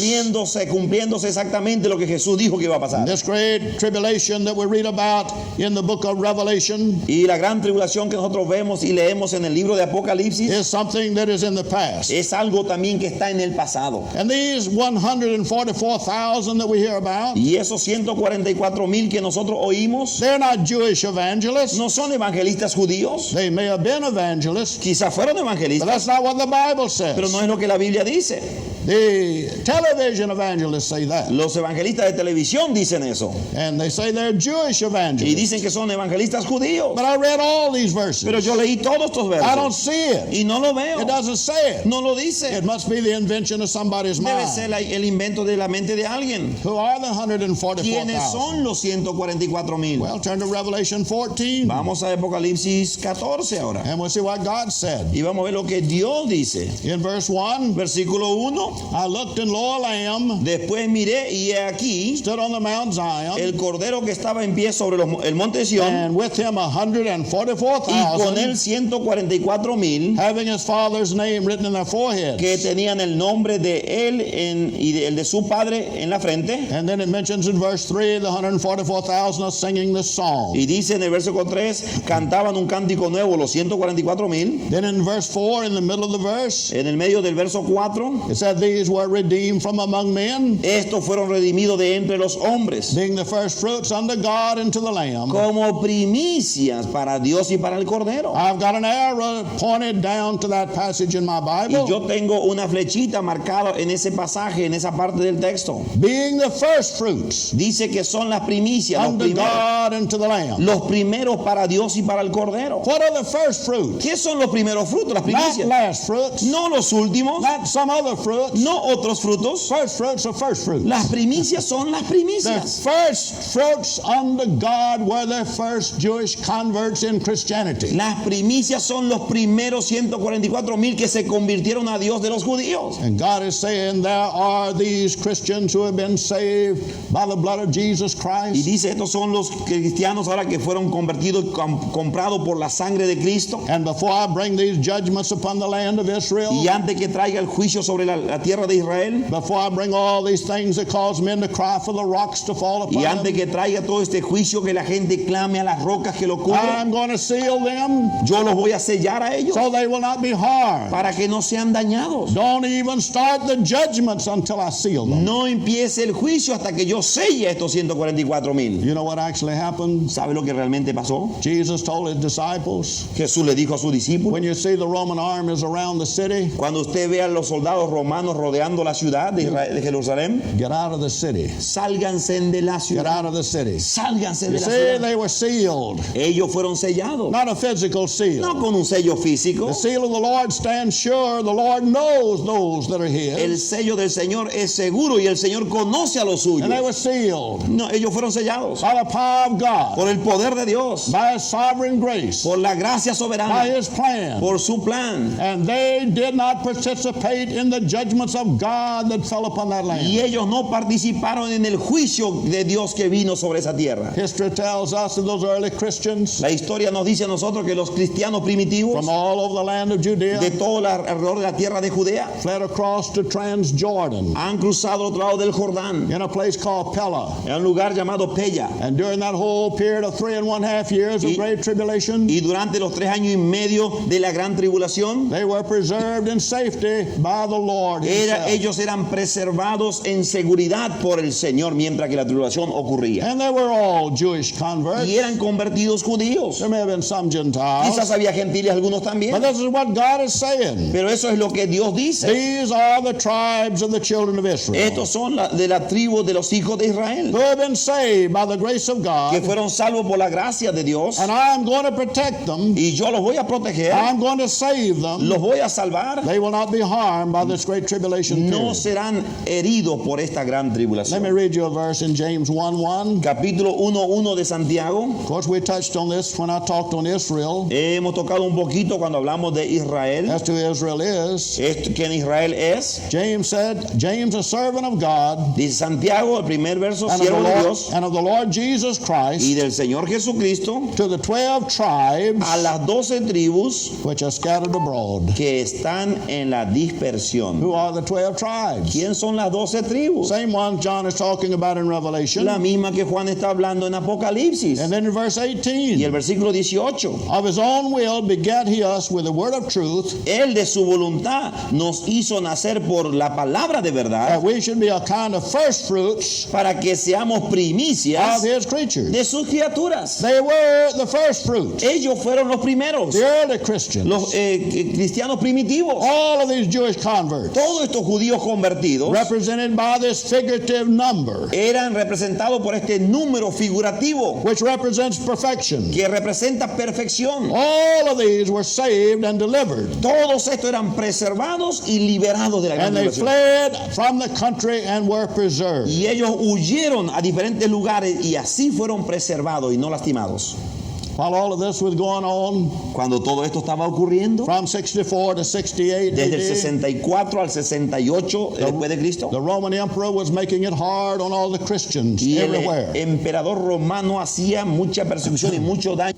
Cumpliéndose exactamente lo que Jesús dijo que iba a pasar. This great tribulation that we read about in the book of Revelation Y la gran tribulación que nosotros vemos y leemos en el libro de Apocalipsis is something that is in the past. es algo también que está en el pasado. And these 144,000 that we hear about, Y esos 144,000 que nosotros oímos they're not Jewish evangelists. no son evangelistas judíos. They may have been evangelists, Quizás fueron but evangelistas, that's not what the Bible pero no says. es lo que la Biblia dice. The television evangelists say that. Los evangelistas de televisión dicen eso. And they say they're Jewish Y evangelists. dicen que son evangelistas judíos. But I read all these verses. Pero yo leí todos estos I don't versos see it. y no lo veo. It doesn't say it. No lo dice. It must be the invention of somebody's Debe ser mind. el invento de la mente de alguien. Who are the ¿Quiénes 144,000? son los 144,000? Well, turn to Revelation 14 Vamos a Apocalipsis 14 ahora. and we'll see what God said. Y vamos a ver lo que Dios dice. In verse 1, Versículo 1. I looked and lo, a lamb Después miré y he aquí stood on the Mount Zion, el cordero que estaba en pie sobre el monte de Sión and with him y con él 144,000, 144,000 having his father's name written in their foreheads. que tenían el nombre de él y el de su padre en la frente. And then it mentions in verse 3, the 144,000 are singing this song. Y dice en el verso 3, cantaban un cántico nuevo los 144,000. Then in verse 4, in the middle of the verse, En el medio del verso 4, it said, these were redeemed from among men, estos fueron redimidos de entre los hombres, being the first fruits unto God and to the Lamb. como primicias para Dios y para el Cordero. I've got an arrow pointed down to that passage in my Y Bible, yo tengo una flechita marcada en ese pasaje, en esa parte del texto. being the first fruits Dice que son las primicias, unto God and to the Lamb. los primeros para Dios y para el Cordero. What are the first fruits? ¿Qué son los primeros frutos, las Not primicias? last fruits, No los últimos, not some other fruits. no otros frutos. First fruits are first fruits. Las primicias son las The primicias. first fruits unto God were the first Jewish converts in Christianity. Las primicias son los primeros 144,000 que se convirtieron a Dios de los judíos. And God is saying there are these Christians who have been saved by the blood of Jesus Y Christ. dice, estos son los cristianos ahora que fueron convertidos, comprados por la sangre de Cristo. And before I bring these judgments upon the land of Israel, Y antes que traiga el juicio sobre la tierra de Israel, before I bring all these things that cause men to cry for the rocks to fall upon y antes them, que traiga todo este juicio que la gente clame a las rocas que lo cubren, I'm going to seal them yo los voy a sellar a ellos so they will not be harmed. para que no sean dañados. Don't even start the judgments until I seal them. No empiece el juicio hasta que yo selle a estos 144,000. You know what actually happened? ¿Sabe lo que realmente pasó? Jesus told his disciples, Jesús le dijo a sus discípulos, when you see the Roman armies around the city, cuando usted vea a los soldados romanos rodeando la ciudad de Jerusalén, get out of the city. sálganse de la Get ciudad. out of the city. Sálganse You de la see, ciudad. they were sealed, Ellos fueron sellados, not a physical seal. no con un sello físico. The seal of the Lord stands sure. The Lord knows those that are El His. sello del Señor es seguro y el Señor conoce a los suyos. And they were sealed No, ellos fueron sellados by the power of God, por el poder de Dios, by His sovereign grace, por la gracia by soberana, His plan. por su plan. And they did not participate in the judgments of God that fell upon that Y land. ellos no participaron en el juicio de Dios que vino sobre esa tierra. History tells us that those early Christians La historia nos dice a nosotros que los cristianos primitivos from all over the land of Judea de todo alrededor de la tierra de Judea fled across to Transjordan han cruzado al otro lado del Jordán, in a place called Pella. en un lugar llamado Pella. And during that whole period of 3.5 years of Y- great tribulation, Y durante los 3 años y medio de la gran tribulación, they were preserved in safety by the Lord Himself. ellos eran preservados en seguridad por el Señor mientras que la tribulación ocurría. And they were all Jewish converts. Y eran convertidos judíos. There may have been some Quizás Gentiles. había gentiles algunos también. But this is what what God is saying. Pero eso es lo que Dios dice. These are the tribes of the children of Israel, Estos son de la tribu de los hijos de Israel, who have been saved by the grace of que God, fueron salvos por la gracia de Dios. and I am going to protect them. Y yo los voy a proteger, I'm going to save them. los voy a salvar. They will not be harmed by this great tribulation No period. serán heridos por esta gran Let me tribulación. read you a verse in James 1:1. Capítulo 1:1 de Santiago. Of course, we touched on this when I talked on Israel, Hemos tocado un poquito cuando hablamos de Israel. as to Israel is. ¿Quién Israel es? James said, James, a servant of God, Dice Santiago, el primer verso, and of the siervo de Lord, Dios and of the Lord Jesus y Christ, del Señor Jesucristo, to the 12 tribes a las 12 tribus which are scattered abroad. que están en la dispersión. Who are the 12 tribes? ¿Quién son las 12 tribus? Same ones John is talking about in Revelation. La misma que Juan está hablando en Apocalipsis. And then in verse Y el 18, versículo 18. of his own will begat he us with the word of truth, Él de su voluntad nos hizo nacer por la palabra de verdad that we should be a kind of first fruits para que seamos primicias of his creatures. de sus criaturas. They were the first fruits, Ellos fueron los primeros, the early Christians. los cristianos primitivos. All of these Jewish converts, Todos estos judíos convertidos represented by this figurative number, eran representados por este número figurativo which represents perfection. que representa perfección. All of these were saved and delivered, Todos estos eran preservados y liberados de la gran and they tribulación. fled from the country and were preserved. Y ellos huyeron a diferentes lugares y así fueron preservados y no lastimados. While all of this was going on, Cuando todo esto estaba ocurriendo, from 64 to 68 desde el AD, 64 al 68 después de Cristo, the Roman emperor was making it hard on all the Christians y el everywhere. emperador romano hacía mucha persecución y mucho daño.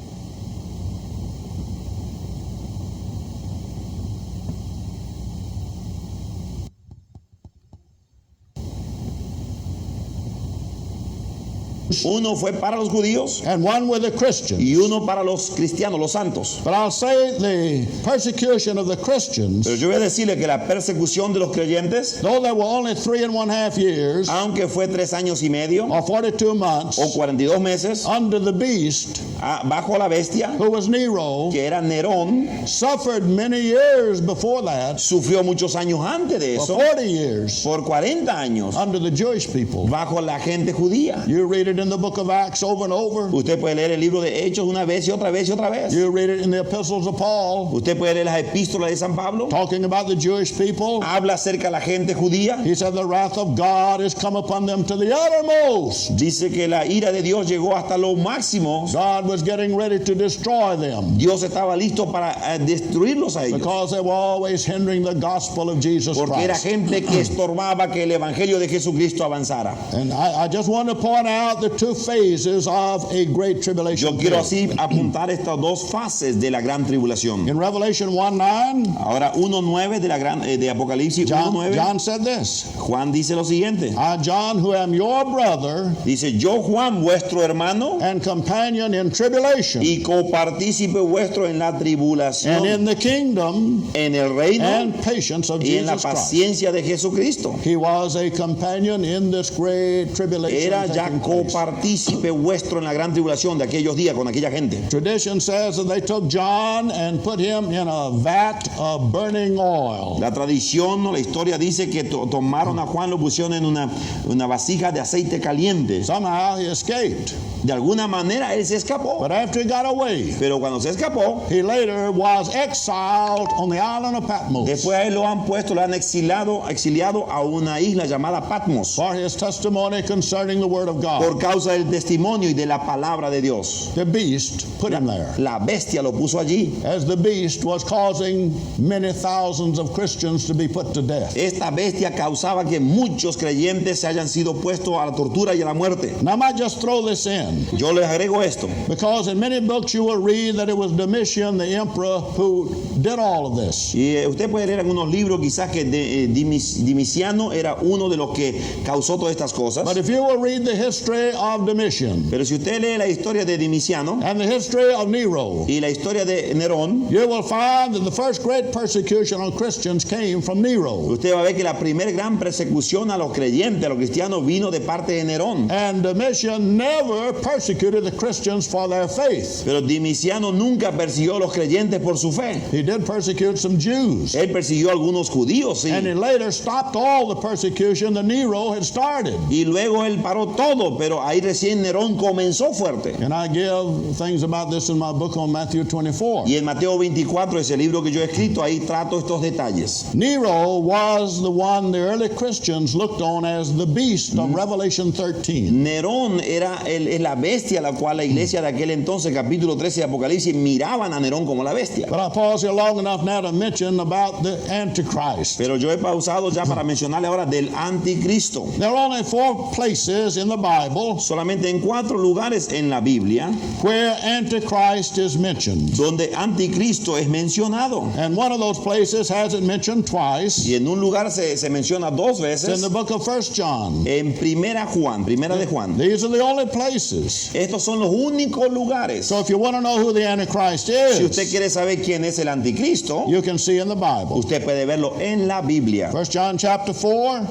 Uno fue para los judíos And one with the Christians. y uno para los cristianos, los santos. But I'll say the persecution of the Christians, Pero yo voy a decirle que la persecución de los creyentes, though there were only 3.5 years, aunque fue 3 años y medio or 42 months, o 42 meses, under the beast, bajo la bestia, who was Nero, que era Nerón, suffered many years before that, sufrió muchos años antes de for eso, 40 years, por 40 años, under the Jewish people. bajo la gente judía. You read it in the book of Acts over and over. Usted puede leer el libro de Hechos una vez y otra vez y otra vez. You read it in the epistles of Paul, Usted puede leer las epístolas de San Pablo. talking about the Jewish people. Habla acerca de la gente judía. He said the wrath of God is come upon them to the uttermost. Dice que la ira de Dios llegó hasta lo máximo. God was getting ready to destroy them Dios estaba listo para destruirlos a ellos. because they were always hindering the gospel of Jesus Porque era Christ. gente que estorbaba que el evangelio de Jesucristo avanzara. And I just want to point out the two phases of a great Yo tribulation quiero period. así apuntar estas dos fases de la gran tribulación. In Revelation 1:9, Ahora 1:9 de la gran de Apocalipsis John 1:9. said this, Juan dice lo siguiente. I, John, who am your brother Dice, yo Juan, vuestro hermano and companion in tribulation y copartícipe vuestro en la and tribulación, in the kingdom en el reino and patience of y en la Jesus Christ. paciencia de Jesucristo. He was a companion in this great tribulation Era ya taking place. copartícipe vuestro en la gran tribulación de aquellos días con aquella gente. Tradition says that they took John and put him in a vat of burning oil. La tradición o la historia dice que tomaron a Juan, lo pusieron en una vasija de aceite caliente. Somehow he escaped. De alguna manera él se escapó. But after he got away, Pero cuando se escapó, he later was exiled on the island of Patmos después a él lo han puesto, lo han exiliado a una isla llamada Patmos for his testimony concerning the word of God. por causa del testimonio y de la palabra de Dios. The beast put him there. La bestia lo puso allí. As the beast was causing many thousands of Christians to be put to death. Esta bestia causaba que muchos creyentes se hayan sido puestos a la tortura y a la muerte. Now I might just throw this in, Yo les agrego esto, because in many books you will read that it was Domitian, the emperor, who did all of this. y usted puede leer en unos libros quizás que Dimiciano era uno de los que causó todas estas cosas. But if you will read the history of Domitian Pero si usted lee la historia de Dimiciano and the history of Nero, y la historia de Nerón, you will find that the first great persecution on Christians came from Nero. usted va a ver que la primera gran persecución a los creyentes, a los cristianos, vino de parte de Nerón. And Domitian never persecuted the Christians for their faith. Pero Dimiciano nunca persiguió a los creyentes por su fe. He did persecute some Jews. Él persiguió a algunos judíos, sí. And he later stopped all the persecution that Nero had started. Y luego él paró todo, pero ahí recién Nerón comenzó fuerte. And I give things about this in my book on Matthew 24. Y en Mateo 24, ese libro que yo he escrito, ahí trato estos detalles. Nero was the one the early Christians looked on as the beast of Revelation 13. Nerón es la bestia a la cual la iglesia de aquel entonces, capítulo 13 de Apocalipsis, miraban a Nerón como la bestia. But I pause here long enough now to mention about the Antichrist. Pero yo he pausado ya para mencionarle ahora del anticristo. There are only 4 places in the Bible Solamente en 4 lugares en la Biblia where Antichrist is mentioned. donde anticristo es mencionado. And one of those places has it mentioned twice. Y en un lugar se menciona 2 It's in veces. the book of 1 John. En primera de Juan. These are the only places. Estos son los únicos lugares. So if you want to know who the Antichrist Si usted is, quiere saber quién es el anticristo, you can see in the Bible. usted puede verlo en la Biblia. 1 John chapter 4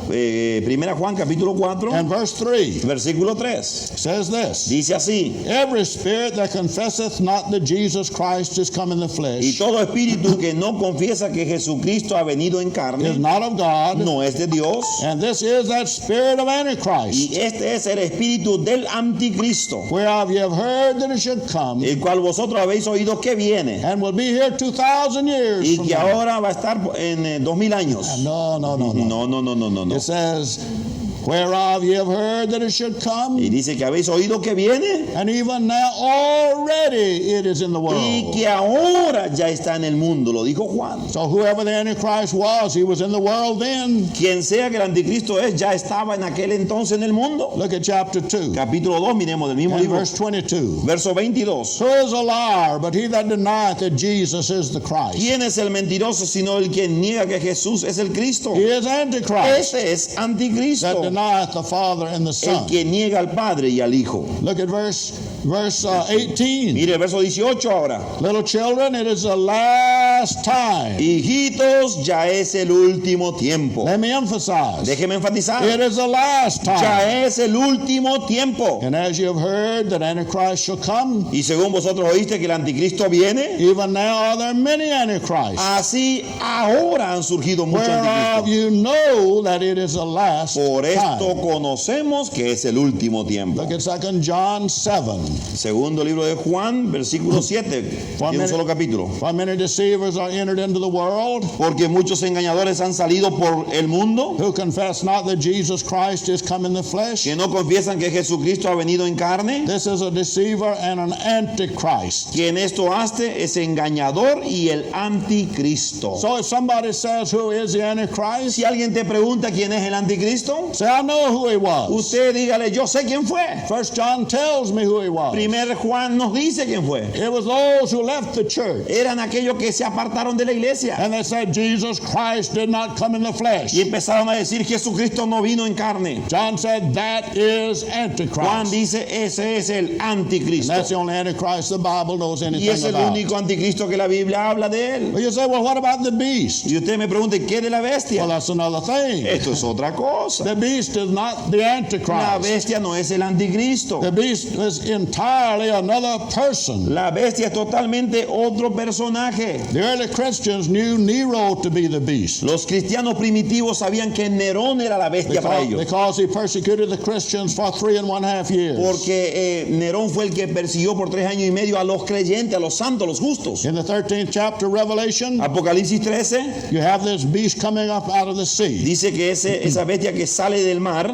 Primera Juan capítulo 4, and verse 3 versículo 3. says this: Dice así: Every spirit that confesseth not that Jesus Christ is come in the y flesh todo espíritu que no confiesa que Jesucristo ha venido en is carne, not of God, no es de Dios. and this is that spirit of Antichrist, Y este es el espíritu del anticristo, whereof ye have heard that it should come, el cual vosotros habéis oído que viene and will be here 2,000 years y from que now. ahora va a estar en 2000 años. No. No. It says, whereof ye have heard that it should come, Y dice que habéis oído que viene and even now already it is in the y world. que ahora ya está en el mundo, lo dijo Juan. So whoever the Antichrist was, he was in the world then. Quien sea que el anticristo es, ya estaba en aquel entonces en el mundo. Look at chapter 2 Capítulo 2, miremos del mismo and libro, verse 22. verso 22. Who is a liar but he that denieth that Jesus is the Christ? ¿Quién es el mentiroso sino el que niega que Jesús es el Cristo? He is Antichrist Ese es that anticristo, denieth the Father and the el Son. que niega al Padre y al Hijo. Look at verse 18. Mire el verso 18 ahora. Little children, it is the last time. Hijitos, ya es el último tiempo. Let me emphasize. Déjeme enfatizar. It is the last time. Ya es el último tiempo. And as you have heard that Antichrist shall come, Y según vosotros oíste que el anticristo viene, even now are there many Antichrists, así ahora han surgido muchos whereof anticristos. you know that it is the last Por esto time. conocemos que es el último tiempo. Look at 2 John 7. Segundo libro de Juan, versículo 7, en un solo capítulo. For many deceivers are entered into the world, Porque muchos engañadores han salido por el mundo, who confess not that Jesus Christ is come in the flesh. que no confiesan que Jesucristo ha venido en carne. This is a deceiver and an antichrist. Quien esto hace es engañador y el anticristo. So if somebody says who is the Antichrist, Si alguien te pregunta quién es el anticristo, say I know who he was. usted dígale, yo sé quién fue. 1 John tells me who he was. Primer Juan nos dice quién fue. It was those who left the church Eran aquellos que se apartaron de la iglesia and they said Jesus Christ did not come in the flesh. y empezaron a decir Jesucristo no vino en carne. John said that is Juan Antichrist. dice ese es el And anticristo that's the only Antichrist the Bible knows y anything es el about. único anticristo que la Biblia habla de él. Well, you say, well, what about the beast? Y usted me pregunta, ¿qué de la Well, bestia? that's another thing. Esto es otra cosa. The beast is not the La Antichrist. bestia no es el anticristo. The beast is entirely another person. La bestia es totalmente otro personaje. The early Christians knew Nero to be the beast Los cristianos primitivos sabían que Nerón era la bestia para ellos. because he persecuted the Christians for 3.5 years. Porque Nerón fue el que persiguió por 3 años y medio a los creyentes, a los santos, a los justos. In the 13th chapter of Revelation, Apocalipsis 13 you have this beast coming up out of the sea. dice que esa bestia que sale del mar,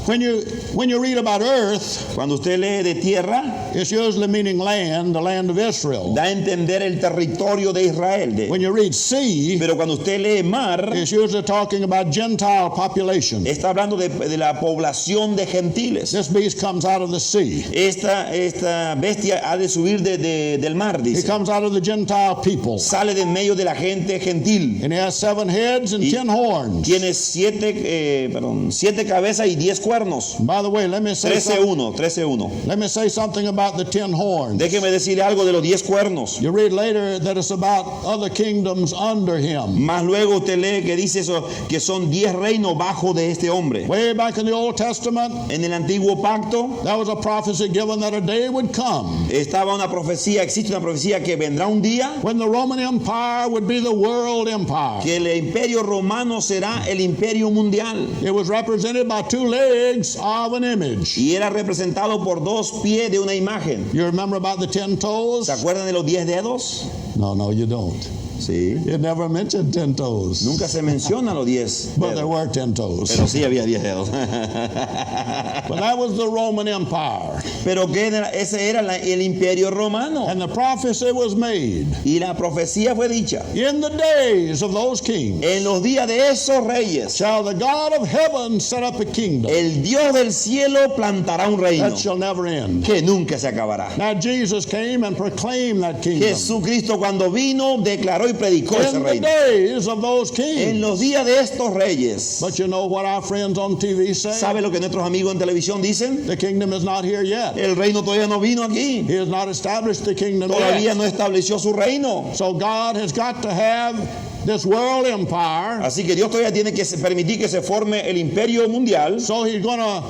When you read about earth, cuando usted lee de tierra, it's usually meaning land, the land of Israel. da a entender el territorio de Israel. When you read sea, Pero cuando usted lee mar, it's usually talking about Gentile population. está hablando de la población de gentiles. This beast comes out of the sea. Esta bestia ha de subir del mar, He dice. comes out of the Gentile people. Sale de en medio de la gente gentil. And he has 7 heads and 10 horns. Tiene 7 cabezas y 10 cuernos. cuernos. By the way, let me say 13:1. Let me say something about the 10 horns. Déjeme decirle algo de los 10 cuernos. You read later that it's about other kingdoms under him. Más luego usted lee que dice eso, que son 10 reinos bajo de este hombre. Way back in the Old Testament, En el antiguo pacto there was a prophecy given that a day would come estaba una profecía, existe una profecía que vendrá un día when the Roman Empire would be the world empire. que el imperio romano será el imperio mundial. It was represented by 2 legs of an image. Y era representado por 2 pies de una imagen. You remember about the 10 toes? ¿Se acuerdan de los 10 dedos? No, you don't. Sí. It never mentioned 10 toes. Nunca se menciona los 10 But there dedos. were 10 toes. Pero sí había 10 dedos. But that was the Roman Empire. Pero ¿qué era? Ese era el imperio romano. And the prophecy was made Y la profecía fue dicha. in the days of those kings. En los días de esos reyes, Shall the God of heaven set up a kingdom el Dios del cielo plantará un reino that shall never end. que nunca se acabará. Now Jesus came and proclaimed that kingdom. Jesucristo cuando vino declaró y predicó ese In the reino. days of those En kings. los días de estos reyes, But you know what our friends on TV say? ¿sabe lo que nuestros amigos en televisión dicen? The kingdom is not here yet. El reino todavía no vino aquí. He has not established the kingdom Todavía yet. no estableció su reino. So God has got to have this world empire. Así que Dios todavía tiene que permitir que se forme el imperio mundial. So he's going to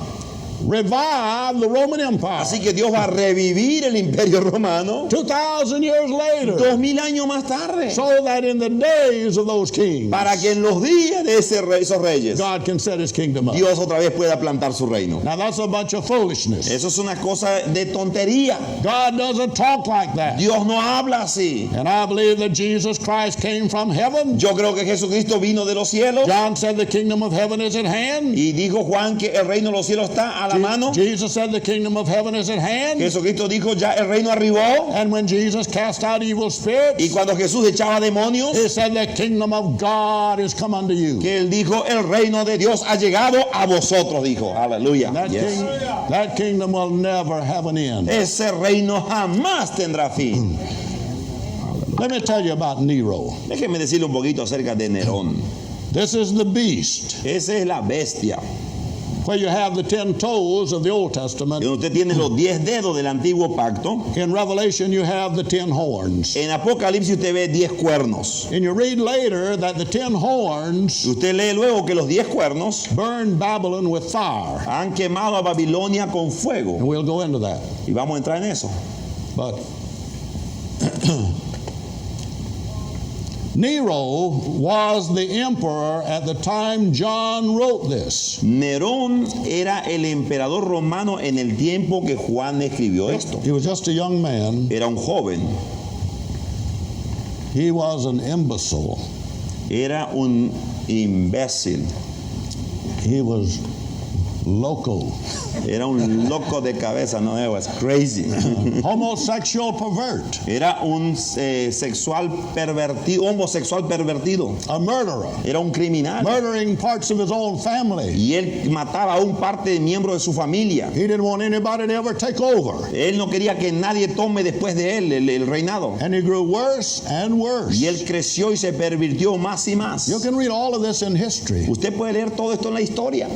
revive the Roman Empire. Así que Dios va a revivir el imperio romano 2,000 years later. 2000 años más tarde. So that in the days of those kings, Para que en los días de esos reyes, God can set his kingdom up. Dios otra vez pueda plantar su reino. Now that's a bunch of foolishness. Eso es una cosa de tontería. God doesn't talk like that. Dios no habla así. And I believe that Jesus Christ came from heaven. Yo creo que Jesucristo vino de los cielos John said the kingdom of heaven is at hand. y dijo Juan que el reino de los cielos está a la mano. Jesus said the kingdom of heaven is at hand. Jesucristo dijo ya el reino arribó. And when Jesus cast out evil Y spirits, cuando Jesús echaba demonios, he said the kingdom of God is come unto you. que él dijo el reino de Dios ha llegado a vosotros, dijo. Aleluya. That, Yes. that kingdom will never have an end. Ese reino jamás tendrá fin. Let me tell you about Nero. Déjeme decirle un poquito acerca de Nerón. This is the beast, Esa es la bestia. where you have the 10 toes of the Old Y Testament. usted tiene los 10 dedos del antiguo pacto. In Revelation, you have the 10 horns. En Apocalipsis usted ve 10 cuernos. And you read later that the 10 horns Usted lee luego que los 10 cuernos burned Babylon with fire. han quemado a Babilonia con fuego. And we'll go into that. Y vamos a entrar en eso. But Nero was the emperor at the time John wrote this. Nerón era el emperador romano en el tiempo que Juan escribió esto. He was just a young man. Era un joven, He was an imbecile. era un imbécil, He was loco. era un loco de cabeza, no, it was crazy. Homosexual pervert. Era un homosexual pervertido, A murderer. era un criminal. Murdering parts of his own family. Y él mataba a un parte de miembro de su familia. He didn't want anybody to ever take over. Él no quería que nadie tome después de él el reinado. And he grew worse and worse. Y él creció y se pervirtió más y más. You can read all of this in history. Usted puede leer todo esto en la historia.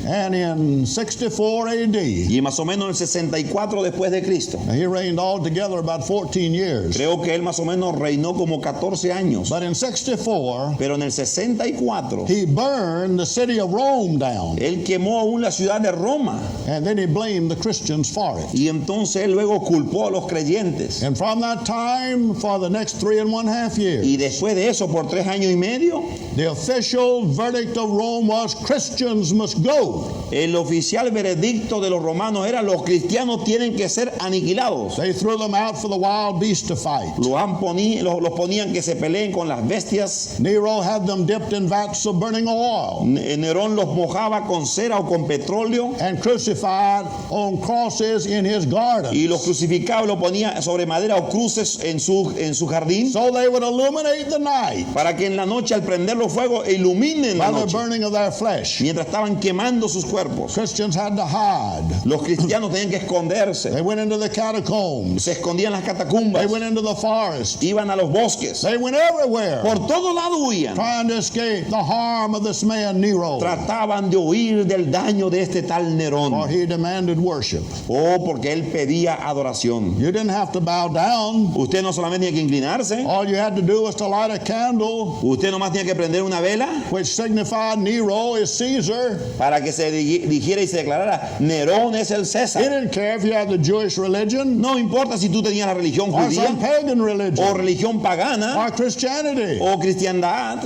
And in 64 AD, Y más o menos en el 64 después de Cristo. he reigned altogether about 14 years. Creo que él más o menos reinó como 14 años. But in 64, Pero en el 64, he burned the city of Rome down. él quemó aún la ciudad de Roma. And then he blamed the Christians for it. Y entonces él luego culpó a los creyentes. And from that time, for the next 3.5 years, Y después de eso, por 3 años y medio, the official verdict of Rome was Christians must go. el oficial veredicto de los romanos era los cristianos tienen que ser aniquilados. They threw them out for the wild beasts to fight. Los ponían que se peleen con las bestias. Nero had them dipped in vats of burning oil Nerón los mojaba con cera o con petróleo and crucified on crosses in his garden, y los crucificaba y los ponía sobre madera o cruces en su jardín so they would illuminate the night para que en la noche al prender los fuegos iluminen la by the noche burning of their flesh. mientras estaban quemando quemando sus cuerpos. Christians had to hide. Los cristianos tenían que They esconderse. went into the catacombs. Se escondían en las They catacumbas. went into the forest. Iban a los bosques. They went everywhere Por todo lado huían. trying to escape the harm of this man Nero. Trataban de huir del daño de este tal For Nerón. he demanded worship. Oh, porque él pedía adoración. You didn't have to bow down. Usted no solamente tenía que inclinarse. All you had to do was to light a candle, Usted nomás tenía que prender una vela which signified Nero is Caesar. para que se dijera y se declarara: Nerón es el He César. didn't care if you had the Jewish religion No importa si tú tenías la religión or some judía pagan o religion religión pagana or Christianity. o cristiandad.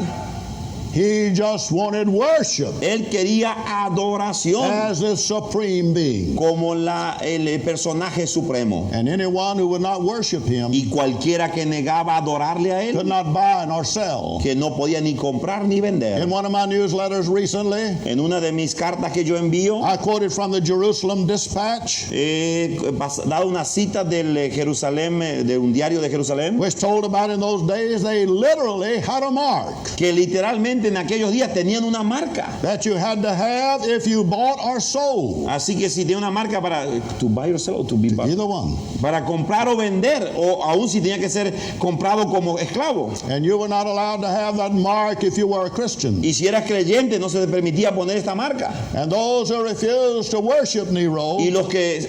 He just wanted worship Él quería adoración as the supreme being. como el personaje supremo. And anyone who would not worship him Y cualquiera que negaba adorarle a could él, not buy nor sell. que no podía ni comprar ni vender. In one of my newsletters recently, En una de mis cartas que yo envío, I quoted from the Jerusalem Dispatch, he dado una cita del Jerusalén, de un diario de Jerusalén, which told about in those days they literally had a mark que literalmente en aquellos días tenían una marca. that you had to have if you bought or sold. Así que si tenía una marca para to buy or sell, or to be bought, Either one. para comprar o vender, o aún si tenía que ser comprado como esclavo. And you were not allowed to have that mark if you were a Christian. Y si eras creyente no se te permitía poner esta marca. And those who refused to worship Nero, Y los que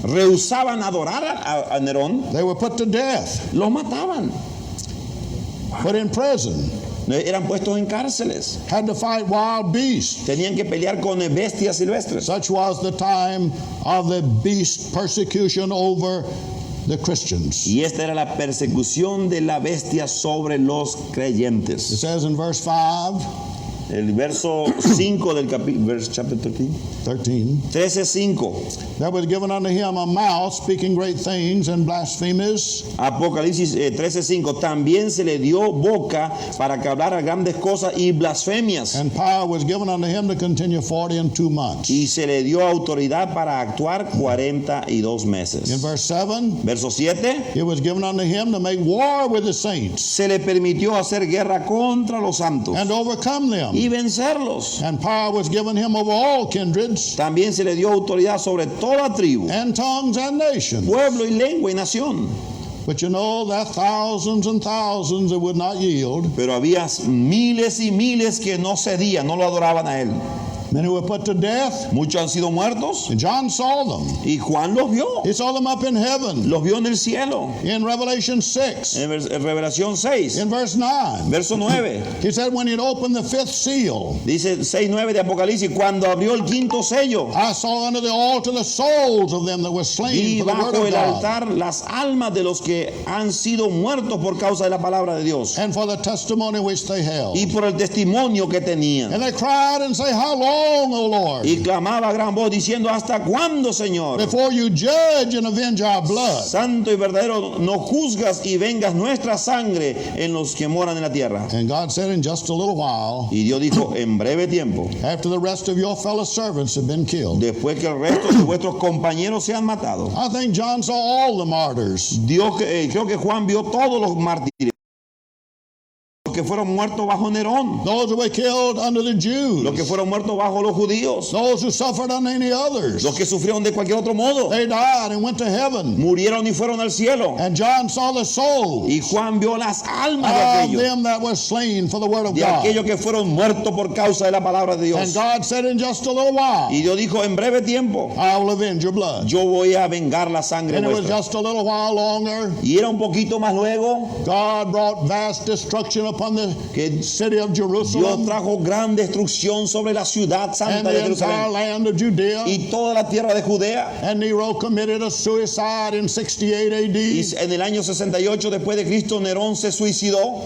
rehusaban adorar a Nerón, they were put to death, los mataban. put in prison, Eran puestos en cárceles. had to fight wild beasts. Tenían que pelear con bestias silvestres. Such was the time of the beast persecution over the Christians. Y esta era la persecución de la bestia sobre los It creyentes. says in verse 5, El verso 5 del capítulo, chapter 13. 13:5. there was given unto him a mouth speaking great things and blasphemies, Apocalipsis 13:5. También se le dio boca para que hablara grandes cosas y blasfemias. and power was given unto him to continue 40 and 2 months. Y se le dio autoridad para actuar 42 In meses. verse 7, Verso 7. it was given unto him to make war with the saints Se le permitió hacer guerra contra los santos and overcome them. y vencerlos. And power was given him over all kindreds También se le dio autoridad sobre toda tribu, and tongues and nations. pueblo y lengua y nación. But you know that thousands and thousands that would not yield. Pero había miles y miles que no cedían, no lo adoraban a él. Many were put to death. Muchos han sido muertos And John saw them. y Juan los vio. He saw them up in heaven. Los vio en el cielo. In Revelation 6, En Revelación 6, in verse 9, verso 9. he said, when he'd opened the fifth seal, Dice 6:9 de Apocalipsis, cuando abrió el quinto sello, I saw under the altar the souls of them that were slain vi for the word bajo of el God altar las almas de los que han sido muertos por causa de la palabra de Dios and for the testimony which they held. y por el testimonio que tenían. And they cried and say, how long, O Lord, Y clamaba a gran voz diciendo: ¿hasta cuándo, Señor? before you judge and avenge our blood? Santo y verdadero, no juzgas y vengas nuestra sangre en los que moran en la tierra. And God said, in just a little while, Y Dios dijo: en breve tiempo, after the rest of your fellow servants have been killed. después que el resto de vuestros compañeros sean matados. I think John saw all the martyrs. Creo que Juan vio todos los mártires, los que fueron muertos bajo Nerón, Those who were killed under the Jews. los que fueron muertos bajo los judíos, Those who suffered under any others. los que sufrieron de cualquier otro modo, They died and went to heaven. murieron y fueron al cielo. And John saw the souls Y Juan vio las almas de of aquellos, them that were slain for the word of de God. aquellos que fueron muertos por causa de la palabra de And Dios. God said, in just a little while, Y Dios dijo: en breve tiempo I will avenge your blood. yo voy a vengar la sangre And it was vuestra. just a little while longer. Y era un poquito más luego God brought vast destruction upon the que city of Dios Jerusalem trajo gran destrucción sobre la ciudad and santa de the entire Jerusalén land of Judea. y toda la tierra de Judea. And Nero committed a suicide in 68 Y AD. en el año 68 después de Cristo, Nerón se suicidó.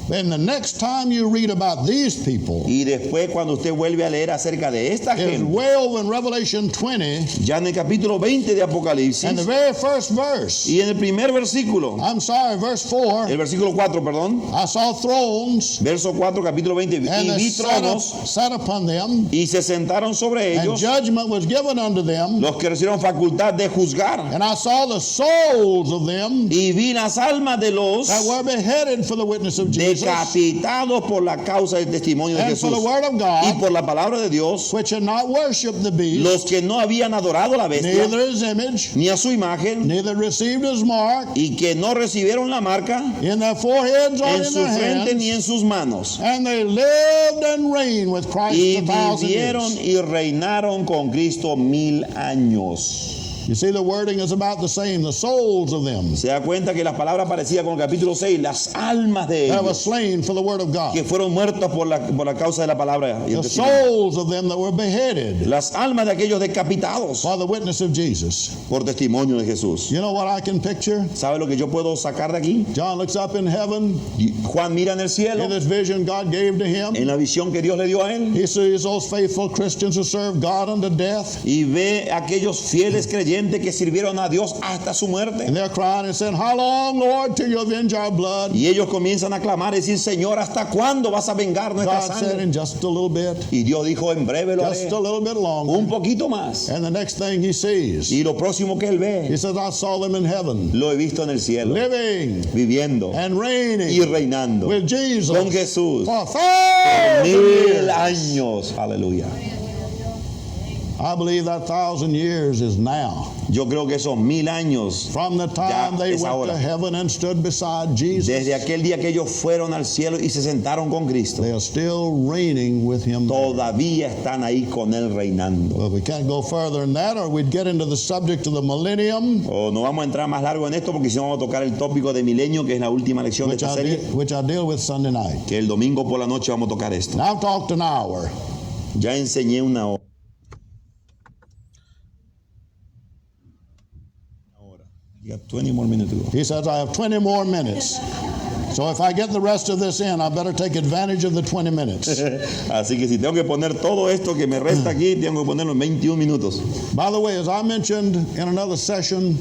Then the next time you read about these people, Y después, cuando usted vuelve a leer acerca de esta is gente, way over in Revelation 20 ya en el capítulo 20 de Apocalipsis, and the very first verse. y en el primer versículo, I'm sorry, verse 4. el versículo 4, perdón, I saw thrones, verso 4, capítulo 20, and y the vi tronos, sat upon them, y se sentaron sobre and ellos judgment was given unto them. los que recibieron facultad de juzgar. And I saw the souls of them Y vi las almas de los that were beheaded for the witness of Jesus Jesus decapitados por la causa del testimonio de and for Jesús the word of y God, por la palabra de Dios, which had not worshipped the beast, los que no habían adorado a la bestia neither his image, ni a su imagen neither received his mark y que no recibieron la marca in their foreheads or en in su their frente ni hands, en sus manos, and they lived and reigned with Christ y 1,000 vivieron years. y reinaron con Cristo 1000 años. You see, the wording is about the same, the souls of them Se da cuenta que la palabra parecía con el capítulo 6, las almas de that were ellos slain for the word of God, que fueron muertos por la causa de la palabra y el the testimonio. souls of them that were beheaded Las almas de aquellos decapitados for the witness of Jesus. por testimonio de Jesús. You know what I can picture? ¿Sabe lo que yo puedo sacar de aquí? John looks up in heaven, Juan mira en el cielo, in this vision God gave to him. en la visión que Dios le dio a él, He sees those faithful Christians who serve God unto death, y ve a aquellos fieles creyentes que sirvieron a Dios hasta su muerte. and they're crying and saying, "How long, Lord, till you avenge our blood?" Y ellos comienzan a clamar y decir, Señor, ¿hasta cuándo vas a vengar nuestra God said, sangre? "In just a little bit, Y Dios dijo, en breve lo haré, just a little bit un longer." poquito más. And the next thing he sees, Y lo próximo que él he ve, says, "I saw them in heaven, lo he visto en el cielo, living viviendo and y reigning reinando with Jesus con Jesús for 1,000 1000 years." años. Aleluya. I believe that 1,000 years is now. Yo creo que esos 1000 años, From the time Ya they es went ahora. to heaven and stood beside Jesus, desde aquel día que ellos fueron al cielo y se sentaron con Cristo, they are still reigning with him. todavía están ahí con él reinando. But we can't go further than that, or we'd get into the subject of the millennium, O no vamos a entrar más largo en esto porque si no vamos a tocar el tópico de milenio, que es la última lección de which esta I, serie, which I deal with Sunday night. que el domingo por la noche vamos a tocar esto. Now I've talked an hour. Ya enseñé una hora. You got 20 more minutes to go. He says, I have 20 more minutes. So if I get the rest of this in, I better take advantage of the 20 minutes. Así que si tengo que poner todo esto que me resta aquí, tengo que ponerlo en 21 minutos. By the way, as I mentioned in another session,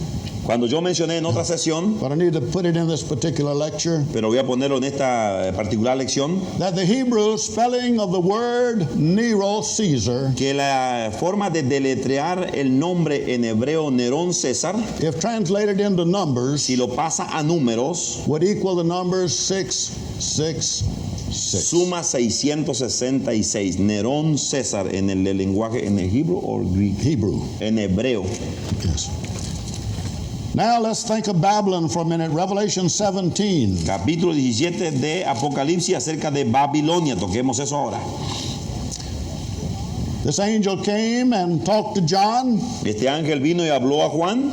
Cuando yo mencioné en otra sesión, but I need to put it in this particular lecture, pero voy a ponerlo en esta particular lección, that the Hebrew spelling of the word Nero Caesar, que la forma de deletrear el nombre en hebreo Nerón César, if translated into numbers, si lo pasa a números, would equal the numbers 666. suma 666. Nerón César en el lenguaje, en el Hebrew o Greek, Hebrew. en hebreo. Yes. Now let's think of Babylon for a minute. Revelation 17. Capítulo 17 de Apocalipsis acerca de Babilonia. Toquemos eso ahora. This angel came and talked to John. Este ángel vino y habló a Juan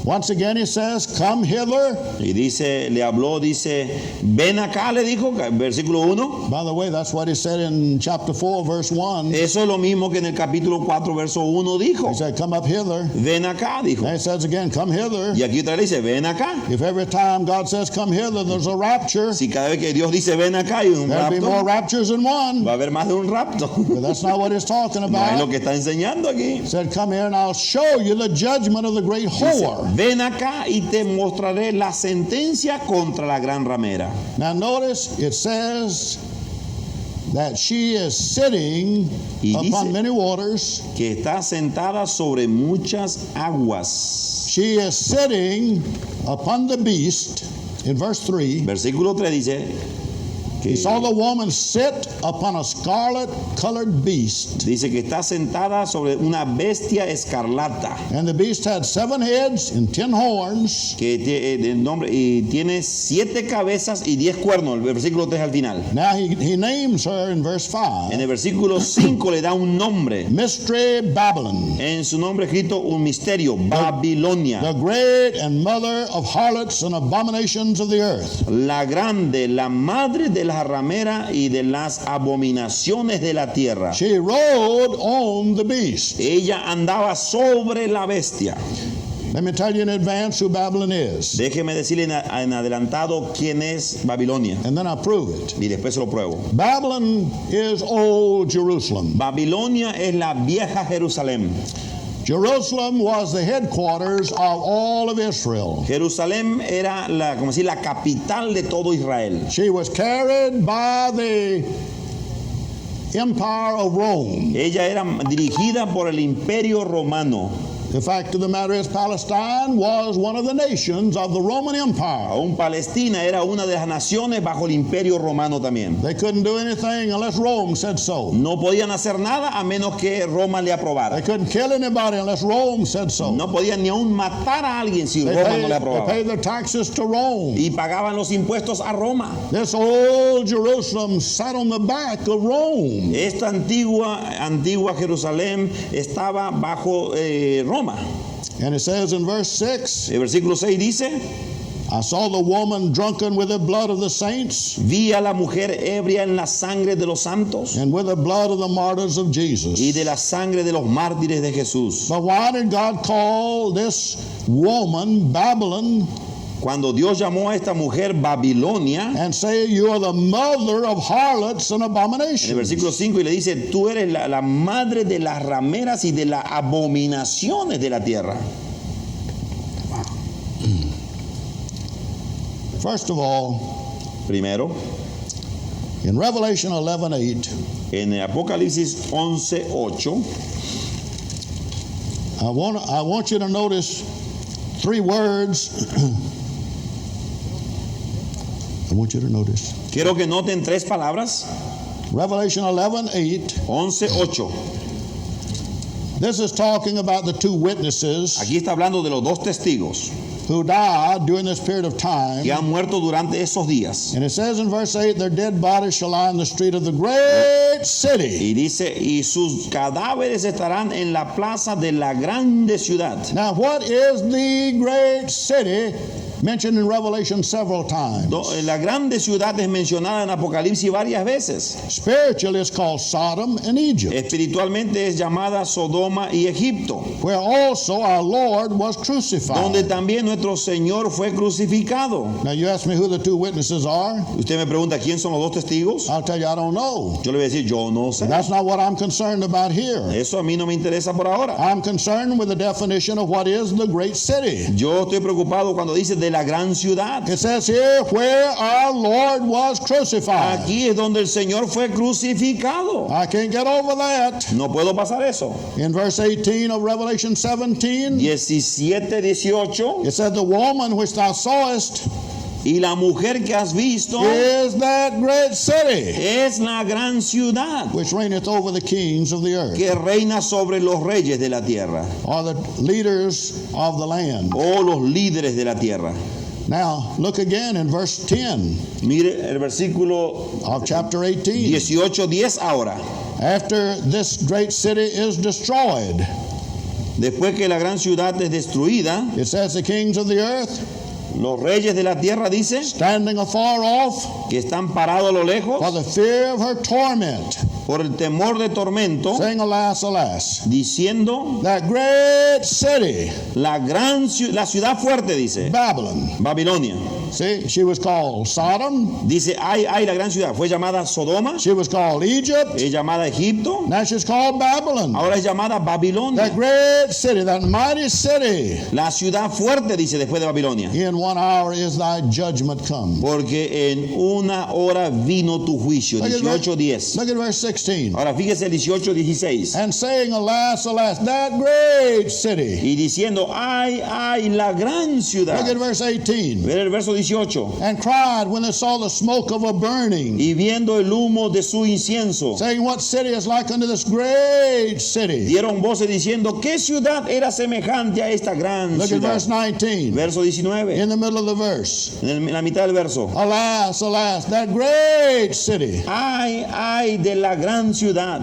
Once again he says, "Come hither." y le habló, dice, ven acá, le dijo, versículo 1. By the way, that's what he said in chapter 4, verse 1. Eso es lo mismo que en el capítulo 4, verso 1 dijo. He said, "Come up hither." Ven acá, dijo. And he says again, "Come hither." Y aquí otra vez dice, ven acá. If every time God says, "Come hither," there's a rapture, Si cada vez que Dios dice, ven acá, hay un there'll be more rapto, raptures than one. va a haber más de un rapto. But that's not what he's talking No es lo about. que está enseñando aquí. He said, "Come here and I'll show you the judgment of the great Dice, whore." ven acá y te mostraré la sentencia contra la gran ramera. Now notice it says that she is sitting Y upon dice- many waters. Que está sentada sobre muchas aguas. She is sitting upon the beast. In verse 3, Versículo 3 dice que, he saw the woman sit upon a scarlet colored beast. dice que está sentada sobre una bestia escarlata And the beast had 7 heads and 10 horns. que el nombre, y tiene 7 cabezas y 10 cuernos. El versículo 3 al final. Now he names her in verse En 5, el versículo 5 le da un nombre. Mystery Babylon, En su nombre escrito un misterio, Babilonia, the great and mother of harlots and abominations of the earth. la grande, la madre de las rameras y de las abominaciones de la tierra. She rode on the beast. Ella andaba sobre la bestia. Let me tell you in advance who Babylon is, Déjeme decirle en adelantado quién es Babilonia and then I'll prove it. y después se lo pruebo. Babylon is old Jerusalem. Babilonia es la vieja Jerusalén. Jerusalem was the headquarters of all of Israel. Jerusalén era la, como decir, la capital de todo Israel. She was carried by the Empire of Rome. Ella era dirigida por el Imperio Romano. The fact of the matter is, Palestine was one of the nations of the Roman Empire. Aún Palestina era una de las naciones bajo el imperio romano también. They couldn't do anything unless Rome said so. No podían hacer nada a menos que Roma le aprobara. They couldn't kill anybody unless Rome said so. No podían ni aún matar a alguien si Roma no le They aprobaba. paid their taxes to Rome. Y pagaban los impuestos a Roma. This old Jerusalem sat on the back of Rome. Esta antigua Jerusalén estaba bajo Roma. And it says in verse 6, El versículo 6 dice: I saw the woman drunken with the blood of the saints vi a la mujer ebria en la sangre de los santos and with the blood of the martyrs of Jesus. y de la sangre de los mártires de Jesús. But why did God call this woman Babylon Cuando Dios llamó a esta mujer Babilonia, and say you are the mother of harlots and en el abominations? versículo 5, y le dice: tú eres la madre de las rameras y de las abominaciones de la tierra. First of all, Primero, in Revelation 11:8, en el Apocalipsis 11:8, I want you to notice three words. I want you to notice. quiero que noten tres palabras. Revelation 11:8. 11:8. This is talking about the two witnesses Aquí está hablando de los dos testigos who died during this period of time. que han muerto durante esos días. And it says in verse 8, their dead bodies shall lie in the street of the great city. Y dice: y sus cadáveres estarán en la plaza de la grande ciudad. Now, what is the great city mentioned in Revelation several times? La grande ciudad es mencionada en Apocalipsis varias veces. Spiritually, it's called Sodom and Egypt, Espiritualmente es llamada Sodoma y Egipto, where also our Lord was crucified. donde también nuestro Señor fue crucificado. Now, you ask me who the two witnesses are. Usted me pregunta quién son los dos testigos. I'll tell you, I don't know. Yo le voy a decir: yo no sé. That's not what I'm concerned about here. Eso a mí no me interesa por ahora. I'm concerned with the definition of what is the great city. Yo estoy preocupado cuando dice de la gran ciudad. It says here where our Lord was crucified. Aquí es donde el Señor fue crucificado. I can't get over that. No puedo pasar eso. In verse 18 of Revelation 17, 17:18. it said, the woman which thou sawest Y la mujer que has visto is that great city es la gran ciudad which reigneth over the kings of the earth, que reina sobre los reyes de la tierra, or the leaders of the land. o los líderes de la tierra. Now, look again in verse 10 Mire el versículo of chapter 18. 18:10 ahora. After this great city is destroyed, Después que la gran ciudad es destruida, it says the kings of the earth, los reyes de la tierra, dice, standing afar off que están parados a lo for lejos the fear of her torment, por el temor de tormento, saying, alas, alas, diciendo: that great city, la ciudad fuerte, dice, Babylon. Babilonia. See, she was called Sodom, Dice: ay, la gran ciudad. Fue llamada Sodoma, she was called Egypt, es llamada Egipto, now she's called Babylon. ahora es llamada Babilonia. That great city, that mighty city, La ciudad fuerte, dice, después de Babilonia. in 1 hour is thy judgment come. Porque en una hora vino tu juicio. Look at 18:10. Look at verse 16. Ahora fíjese el 18:16. And saying, alas, alas, that great city. Y diciendo: ay, la gran Look ciudad. at verse 18. Ver el verso 18. And cried when they saw the smoke of a burning, Y viendo el humo de su incienso, saying, what city is like unto this great city? dieron voces diciendo: ¿qué ciudad era semejante a esta gran Look at ciudad? verse 19. Verso 19. In the middle of the verse. En la mitad del verso. Alas, alas, that great city. Ay de la gran ciudad.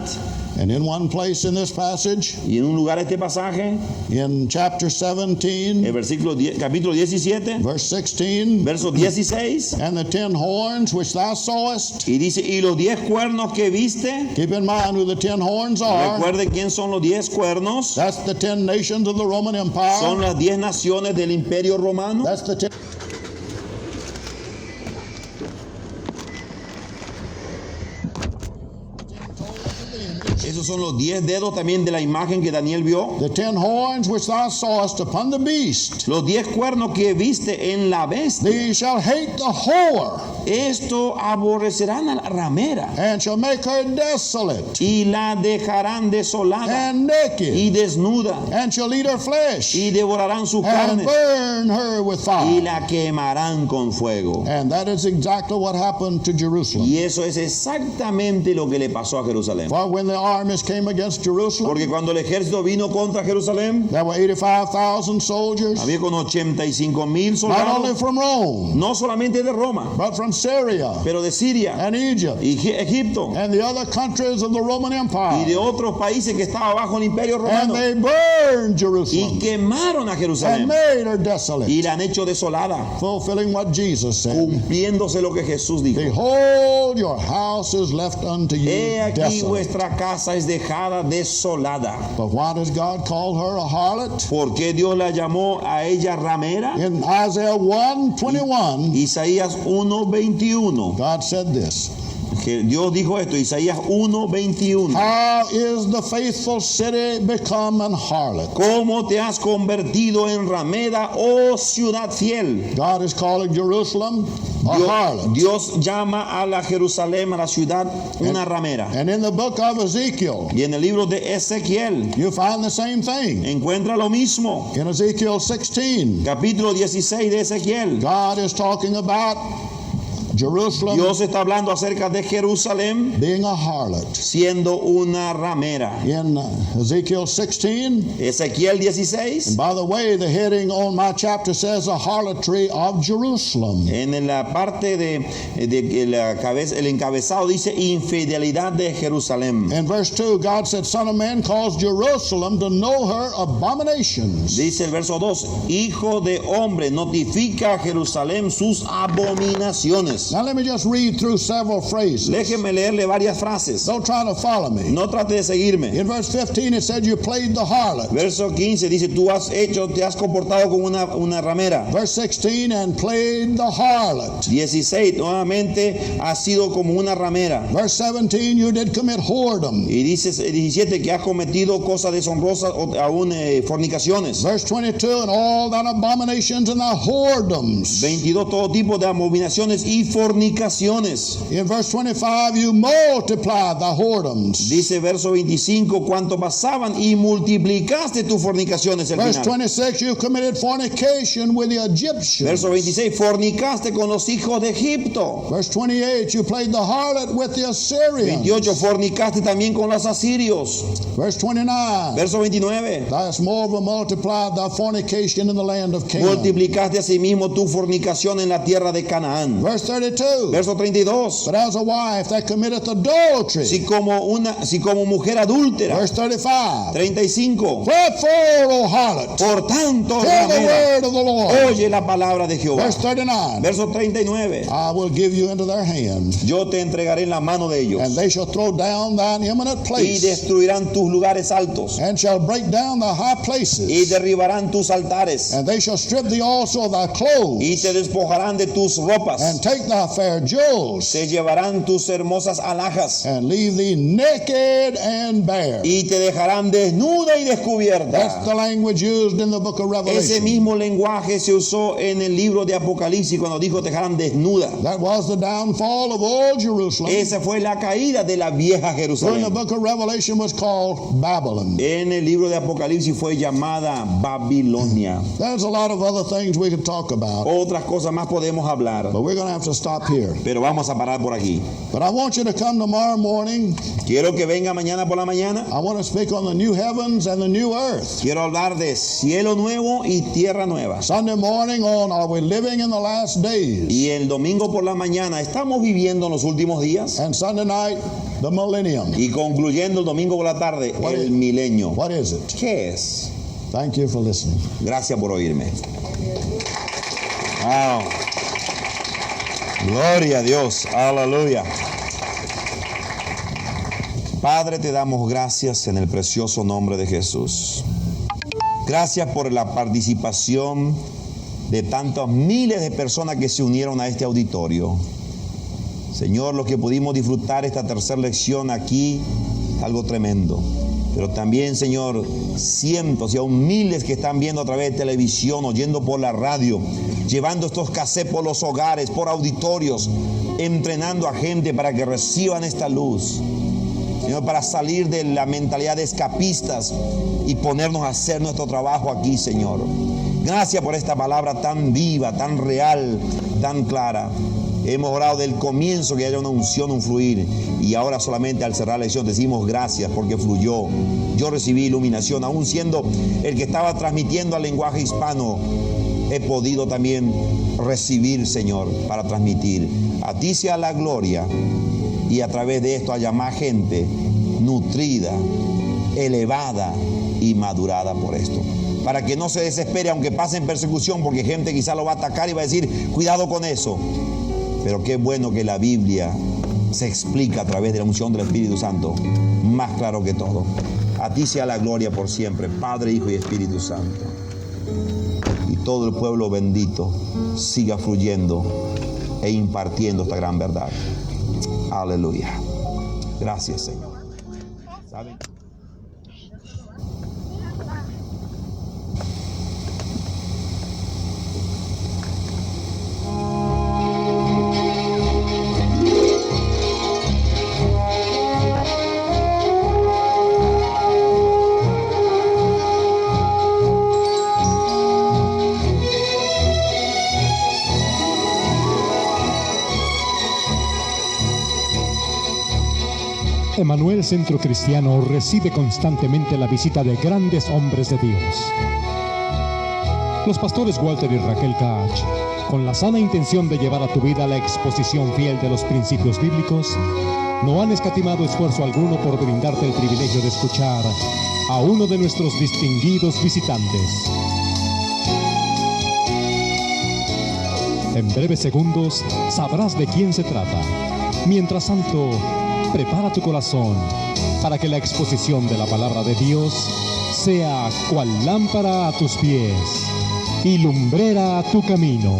And in one place in this passage, Y en un lugar este pasaje, in chapter 17, el capítulo 17, verse 16, verso 16, and the 10 horns which thou sawest. y dice: y los 10 cuernos que viste. Keep in mind who the 10 horns are. Recuerde quién son los 10 cuernos. That's the 10 nations of the Roman Son Empire. las 10 naciones del Imperio Romano. That's the 10. Esos Esos son los 10 dedos también de la imagen que Daniel vio. The 10 horns which thou sawest upon the beast. Los 10 cuernos que viste en la bestia. These shall hate the whore, Esto aborrecerán a la ramera and shall make her desolate y la dejarán desolada and naked, y desnuda and shall eat her flesh, y devorarán sus and carnes burn her with y fire. la quemarán con fuego. And that is exactly what happened to Jerusalem. Y eso es exactamente lo que le pasó a Jerusalén. For when the armies came against Jerusalem, Porque cuando el ejército vino contra Jerusalén, there were 85,000 soldiers, había con 85,000 not only soldados, from Rome, no solamente de Roma, but from Syria pero de Siria and Egypt y Egipto and the other countries of the Roman y Empire. de otros países que estaban bajo el imperio And romano they burned y Jerusalem quemaron a and Jerusalén made her desolate, y la han hecho desolada, fulfilling what Jesus said. cumpliéndose lo que Jesús dijo. Behold, your house is left unto you He aquí desolate. vuestra casa es dejada desolada. But why does God call her a harlot? ¿Por qué Dios la llamó a ella ramera? In Isaiah 1:21, Isaías 1:21. God said this: Que Dios dijo esto, Isaías 1:21. How is the faithful city become an harlot? ¿Cómo te has convertido en ramera, oh ciudad fiel? God is calling Jerusalem a harlot. Dios llama a la Jerusalén, a la ciudad, una ramera. And in the book of Ezekiel, Y en el libro de Ezequiel you find the same thing. encuentra lo mismo. In Ezekiel 16, Capítulo 16 de Ezequiel. God is talking about Jerusalem Dios está hablando acerca de Jerusalén being a harlot. siendo una ramera. In Ezekiel 16, Ezequiel 16. and by the way, the heading on my chapter says a harlotry of Jerusalem. En la parte de la cabeza, el encabezado dice infidelidad de Jerusalén. In verse 2, God said, Son of man, cause Jerusalem to know her abominations. Dice el verso 2, hijo de hombre, notifica a Jerusalén sus abominaciones. Now let me just read through several phrases. Déjeme leerle varias frases. Don't try to follow me. No trate de seguirme. In verse 15, it said you played the harlot. Verso 15 dice, te has comportado como una ramera. Verse 16, and played the harlot. 16, nuevamente has sido como una ramera. Verse 17, you did commit whoredom. Y dice 17 que has cometido cosas deshonrosas o aún fornicaciones. Verse 22, and all thine abominations and thy whoredoms. 22, todo tipo de abominaciones y fornicaciones. In verse 25, you multiplied thy whoredoms. Dice verso 25, cuánto pasaban y multiplicaste tus fornicaciones. El Verse final. 26, you committed fornication with the Egyptians. Verso 26, fornicaste con los hijos de Egipto. Verse 28, you played the harlot with the Assyrians. 28, fornicaste también con los asirios. Verse 29, Verso 29, thou hast moreover multiplied thy fornication in the land of Canaan. multiplicaste asimismo tu fornicación en la tierra de Canaán. Verse 32, Verso 32, but as a wife that committeth adultery. si como mujer adúltera. Verse 35, 35, wherefore, O harlot, por tanto, hear the ramera, word of the Lord. oye la palabra de Jehová. Verse 39, Verso 39, I will give you into their hand, yo te entregaré en la mano de ellos and they shall throw down thine eminent y place, destruirán tus lugares altos and shall break down thy high y places, derribarán tus altares and they shall strip thee also of thy clothes, y te despojarán de tus ropas, and take thy fair jewels, se llevarán tus hermosas alhajas and leave thee naked and bare. y te dejarán desnuda y That's descubierta. the language used in the book of Ese Revelation. mismo lenguaje se usó en el libro de Apocalipsis cuando dijo te dejarán desnuda. That was the downfall of old Jerusalem. Esa fue la caída de la vieja Who in the Jerusalén. book of Revelation was called Babylon. En el libro de Apocalipsis fue llamada Babilonia. There's a lot of other things we could talk about, Otras cosas más podemos hablar, but we're going to have to stop here. pero vamos a parar por aquí. But I want you to come tomorrow morning. Quiero que venga mañana por la mañana. I want to speak on the new heavens and the new earth. Quiero hablar de cielo nuevo y tierra nueva. Sunday morning on Are We Living in the Last Days? Y el domingo por la mañana, ¿estamos viviendo en los últimos días? And Sunday night, the millennium. Y concluyendo el domingo por la tarde, What el is- milenio. What is it? ¿Qué es? Thank you for listening. Gracias por oírme. Wow. Gloria a Dios. Aleluya. Padre, te damos gracias en el precioso nombre de Jesús. Gracias por la participación de tantos miles de personas que se unieron a este auditorio. Señor, los que pudimos disfrutar esta tercera lección aquí algo tremendo. Pero también, Señor, cientos y aún miles que están viendo a través de televisión, oyendo por la radio, llevando estos cassettes por los hogares, por auditorios, entrenando a gente para que reciban esta luz. Señor, para salir de la mentalidad de escapistas y ponernos a hacer nuestro trabajo aquí, Señor. Gracias por esta palabra tan viva, tan real, tan clara. Hemos orado del comienzo que haya una unción, un fluir, y ahora solamente al cerrar la lección decimos gracias porque fluyó. Yo recibí iluminación, aún siendo el que estaba transmitiendo al lenguaje hispano, he podido también recibir, Señor, para transmitir. A ti sea la gloria, y a través de esto haya más gente nutrida, elevada y madurada por esto. Para que no se desespere aunque pasen persecución, porque gente quizá lo va a atacar y va a decir, cuidado con eso. Pero qué bueno que la Biblia se explica a través de la unción del Espíritu Santo, más claro que todo. A ti sea la gloria por siempre, Padre, Hijo y Espíritu Santo. Y todo el pueblo bendito siga fluyendo e impartiendo esta gran verdad. Aleluya. Gracias, Señor. ¿Saben? Emanuel Centro Cristiano recibe constantemente la visita de grandes hombres de Dios. Los pastores Walter y Raquel Cach, con la sana intención de llevar a tu vida la exposición fiel de los principios bíblicos, no han escatimado esfuerzo alguno por brindarte el privilegio de escuchar a uno de nuestros distinguidos visitantes. En breves segundos sabrás de quién se trata. Mientras tanto, prepara tu corazón para que la exposición de la palabra de Dios sea cual lámpara a tus pies y lumbrera a tu camino.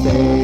ser.